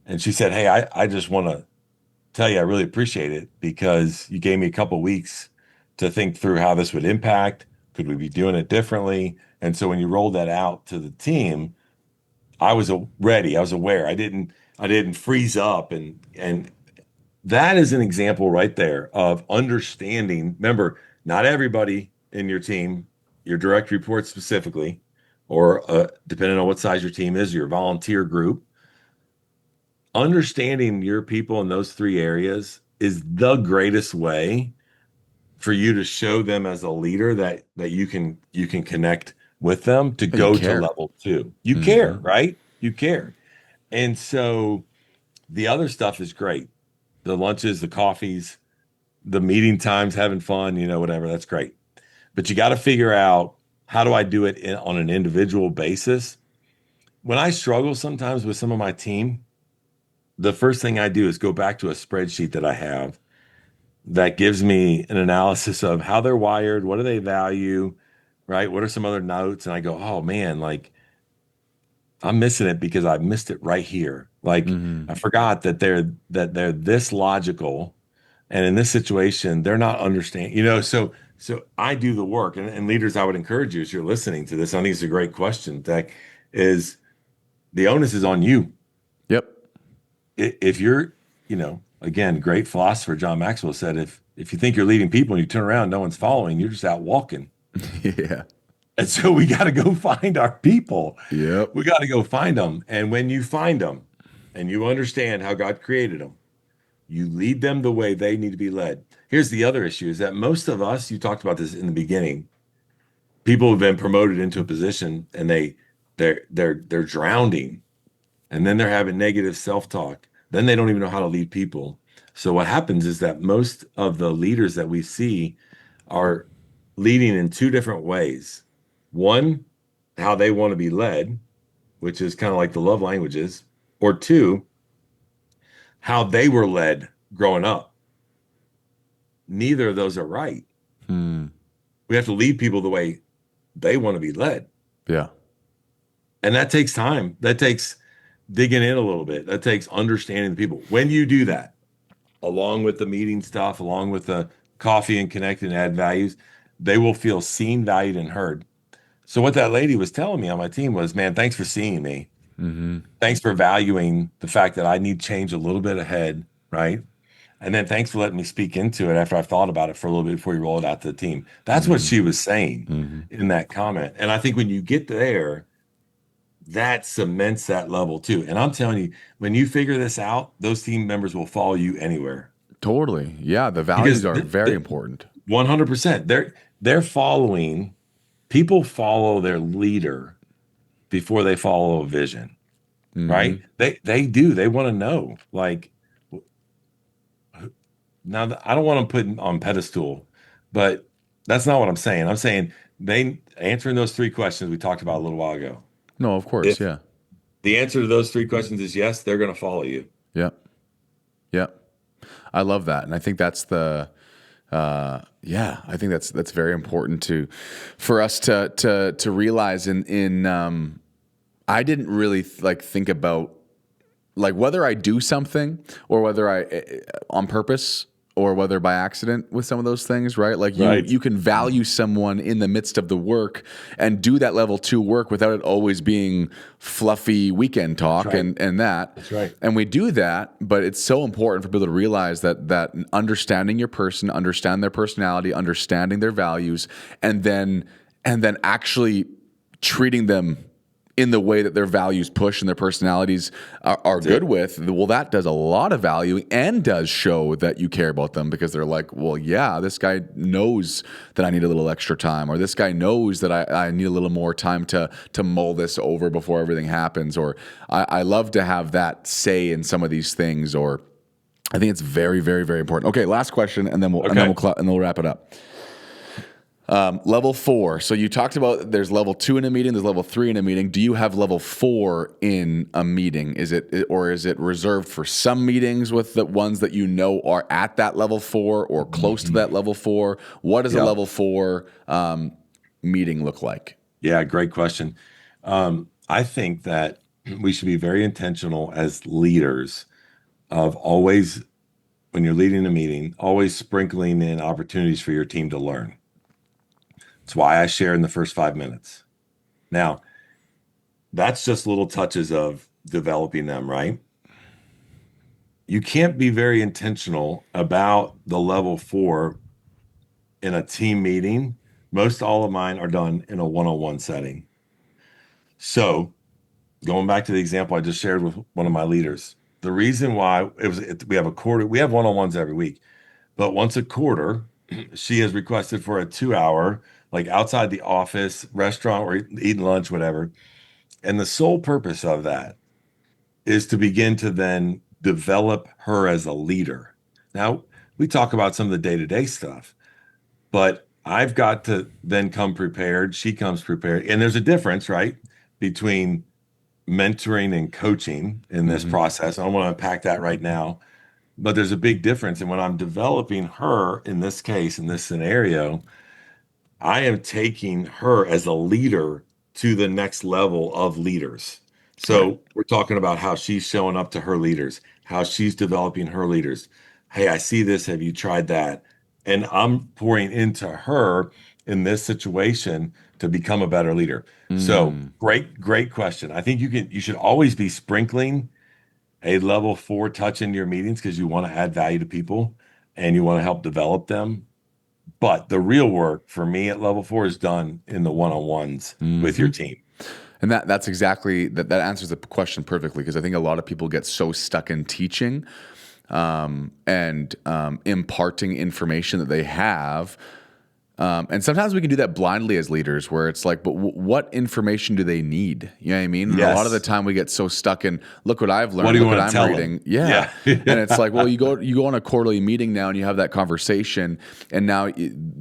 And she said, Hey, I just want to tell you I really appreciate it because you gave me a couple of weeks to think through how this would impact. Could we be doing it differently? And so when you rolled that out to the team, I was ready. I was aware. I didn't freeze up, and that is an example right there of understanding. Remember, not everybody in your team, your direct reports specifically, or depending on what size your team is, your volunteer group, understanding your people in those three areas is the greatest way for you to show them as a leader that you can connect with them to Oh, you go to care. level two. You Mm-hmm. care, right? You care. And so the other stuff is great. The lunches, the coffees, the meeting times, having fun, whatever, that's great. But you got to figure out, how do I do it on an individual basis? When I struggle sometimes with some of my team, the first thing I do is go back to a spreadsheet that I have that gives me an analysis of how they're wired, what do they value, right? What are some other notes? And I go, oh man, like I'm missing it because I missed it right here. Like Mm-hmm. I forgot that they're this logical, and in this situation, they're not understanding, so I do the work. And leaders, I would encourage you as you're listening to this. I think it's a great question, Tech, is the onus is on you. Yep. If you're, again, great philosopher John Maxwell said, if you think you're leading people and you turn around, no one's following, you're just out walking. Yeah. And so we got to go find our people. Yep. We got to go find them. And when you find them and you understand how God created them, you lead them the way they need to be led. Here's the other issue is that most of us, you talked about this in the beginning, people have been promoted into a position and they're drowning, and then they're having negative self-talk. Then they don't even know how to lead people. So what happens is that most of the leaders that we see are leading in two different ways. One, how they want to be led, which is kind of like the love languages, or two, how they were led growing up. Neither of those are right. Mm. We have to lead people the way they want to be led. Yeah. And that takes time. That takes digging in a little bit. That takes understanding the people. When you do that, along with the meeting stuff, along with the coffee and connect and add values, they will feel seen, valued, and heard. So what that lady was telling me on my team was, man, thanks for seeing me. Mm-hmm. Thanks for valuing the fact that I need change a little bit ahead, right? And then thanks for letting me speak into it after I've thought about it for a little bit before you roll it out to the team. That's what Mm-hmm. she was saying Mm-hmm. in that comment. And I think when you get there, that cements that level too. And I'm telling you, when you figure this out, those team members will follow you anywhere Totally. Yeah. The values because are very important. 100% they're following. People follow their leader before they follow a vision, right? Hmm. They do. They want to know. Like now, I don't want to put on pedestal, but that's not what I'm saying. I'm saying they answering those three questions we talked about a little while ago. No, of course. If Yeah. the answer to those three questions is yes, they're going to follow you. Yep. Yep. I love that. And I think that's yeah, I think that's very important for us to realize I didn't really like think about like whether I do something or whether on purpose or whether by accident with some of those things, right? Like Right. you can value someone in the midst of the work and do that level 2 work without it always being fluffy weekend talk That's right. and that. That's right. And we do that, but it's so important for people to realize that understanding your person, understand their personality, understanding their values, and then actually treating them in the way that their values push and their personalities are good with, well, that does a lot of value and does show that you care about them because they're like, well, yeah, this guy knows that I need a little extra time, or this guy knows that I need a little more time to mull this over before everything happens, or I love to have that say in some of these things, or I think it's very, very, very important. Okay, last question, and then we'll wrap it up. Level 4. So you talked about there's level 2 in a meeting, there's level 3 in a meeting. Do you have level 4 in a meeting? Is it reserved for some meetings with the ones that you know are at that level 4 or close to that level 4? What does a level 4 meeting look like? Yeah, great question. I think that we should be very intentional as leaders of always, when you're leading a meeting, always sprinkling in opportunities for your team to learn. That's why I share in the first 5 minutes. Now, that's just little touches of developing them, right? You can't be very intentional about the level 4 in a team meeting. Most all of mine are done in a one-on-one setting. So, going back to the example I just shared with one of my leaders, the reason why we have a quarter, we have one-on-ones every week, but once a quarter, she has requested for a 2 hour, like outside the office, restaurant, or eating lunch, whatever. And the sole purpose of that is to begin to then develop her as a leader. Now, we talk about some of the day-to-day stuff, but I've got to then come prepared. She comes prepared. And there's a difference, right, between mentoring and coaching in this process. I don't want to unpack that right now, but there's a big difference. And when I'm developing her in this case, in this scenario, I am taking her as a leader to the next level of leaders. Right. So we're talking about how she's showing up to her leaders, how she's developing her leaders. Hey, I see this. Have you tried that? And I'm pouring into her in this situation to become a better leader. So great question. I think you should always be sprinkling a level 4 touch into your meetings because you want to add value to people and you want to help develop them. But the real work for me at level 4 is done in the one-on-ones with your team. And that's exactly that answers the question perfectly, because I think a lot of people get so stuck in teaching and imparting information that they have. And sometimes we can do that blindly as leaders, where it's like, but what information do they need? You know what I mean? Yes. A lot of the time we get so stuck in, look what I've learned, What do you look what want to I'm tell reading. them? Yeah. Yeah. And it's like, well, you go on a quarterly meeting now and you have that conversation, and now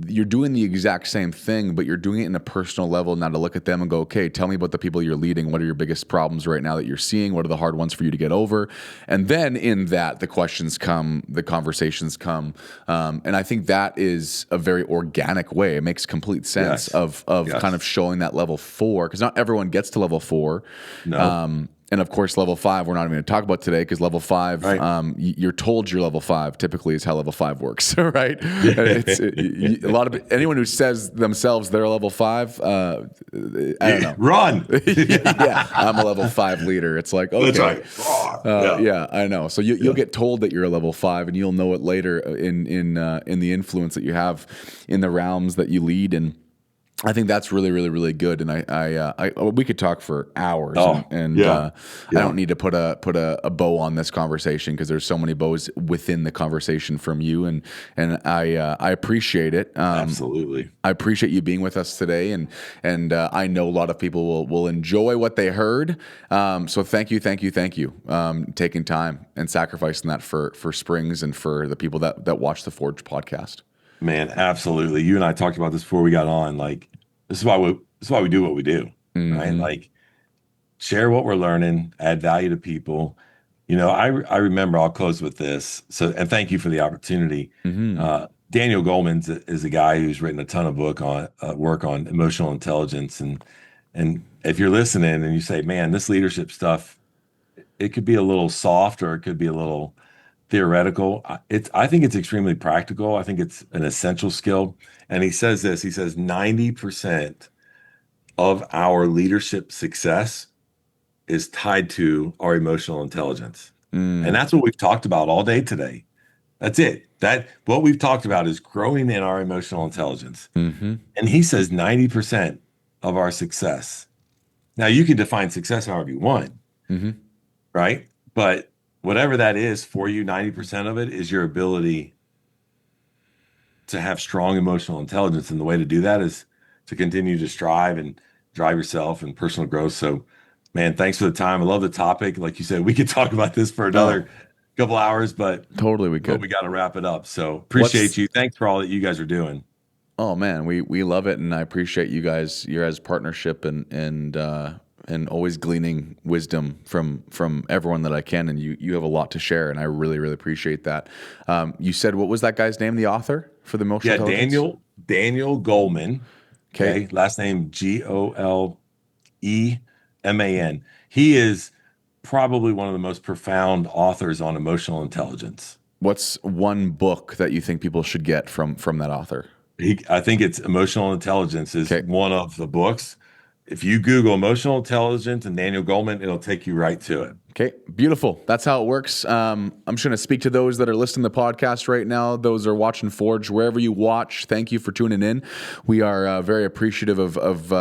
you're doing the exact same thing, but you're doing it in a personal level now to look at them and go, okay, tell me about the people you're leading. What are your biggest problems right now that you're seeing? What are the hard ones for you to get over? And then in that, the questions come, the conversations come. And I think that is a very organic way. It makes complete sense of kind of showing that level 4, because not everyone gets to level 4. No. And of course, level 5, we're not even going to talk about today, because level 5, Right. You're told you're level 5. Typically, is how level 5 works, right? A lot of anyone who says themselves they're a level 5, I don't know. Run. Yeah, I'm a level 5 leader. It's like, okay, That's right. yeah, I know. So you'll get told that you're a level 5, and you'll know it later in the influence that you have in the realms that you lead in. I think that's really, really, really good, and we could talk for hours, Oh, and yeah. I don't Yeah. need to put a bow on this conversation because there's so many bows within the conversation from you, and I appreciate it. Absolutely. I appreciate you being with us today, and I know a lot of people will enjoy what they heard. So thank you, thank you, thank you, taking time and sacrificing that for Springs and for the people that watch the Forge podcast. Man, absolutely. You and I talked about this before we got on. Like, this is why we do what we do, right? Mm-hmm. Like, share what we're learning, add value to people. I remember. I'll close with this. So, and thank you for the opportunity. Mm-hmm. Daniel Goleman is a guy who's written a ton of work on emotional intelligence, and if you're listening and you say, "Man, this leadership stuff, it could be a little soft or it could be a little theoretical." I think it's extremely practical. I think it's an essential skill. And he says this. He says 90% of our leadership success is tied to our emotional intelligence. And Mm. that's what we've talked about all day today. That's it. That what we've talked about is growing in our emotional intelligence. Mm-hmm. And he says 90% of our success. Now you can define success however you want, Mm-hmm. right? But whatever that is for you, 90% of it is your ability to have strong emotional intelligence. And the way to do that is to continue to strive and drive yourself and personal growth. So, man, thanks for the time. I love the topic. Like you said, we could talk about this for Oh, another couple hours, totally, we but could. we got to wrap it up. So appreciate What's you. Thanks for all that you guys are doing. Oh man, we love it, and I appreciate your guys' partnership and always gleaning wisdom from everyone that I can, and you have a lot to share, and I really really appreciate that. You said what was that guy's name? The author for the emotional Yeah, intelligence. Daniel Goleman. Okay, Okay. Last name Goleman. He is probably one of the most profound authors on emotional intelligence. what's one book that you think people should get from that author? I think it's Emotional Intelligence is Okay. one of the books. If you Google emotional intelligence and Daniel Goleman, it'll take you right to it. Okay, beautiful. That's how it works. I'm just going to speak to those that are listening to the podcast right now, those are watching Forge, wherever you watch. Thank you for tuning in. We are very appreciative of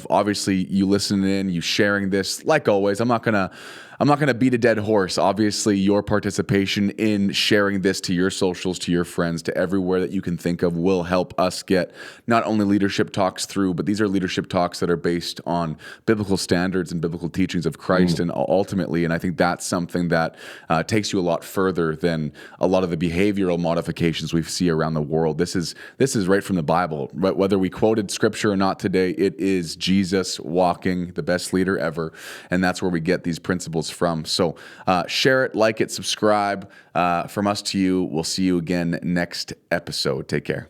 obviously you listening in, you sharing this. Like always, I'm not gonna beat a dead horse. Obviously, your participation in sharing this to your socials, to your friends, to everywhere that you can think of will help us get not only leadership talks through, but these are leadership talks that are based on biblical standards and biblical teachings of Christ, and ultimately, and I think that's something that takes you a lot further than a lot of the behavioral modifications we see around the world. This is right from the Bible. Whether we quoted scripture or not today, it is Jesus walking, the best leader ever, and that's where we get these principles from. So share it, like it, subscribe. From us to you. We'll see you again next episode. Take care.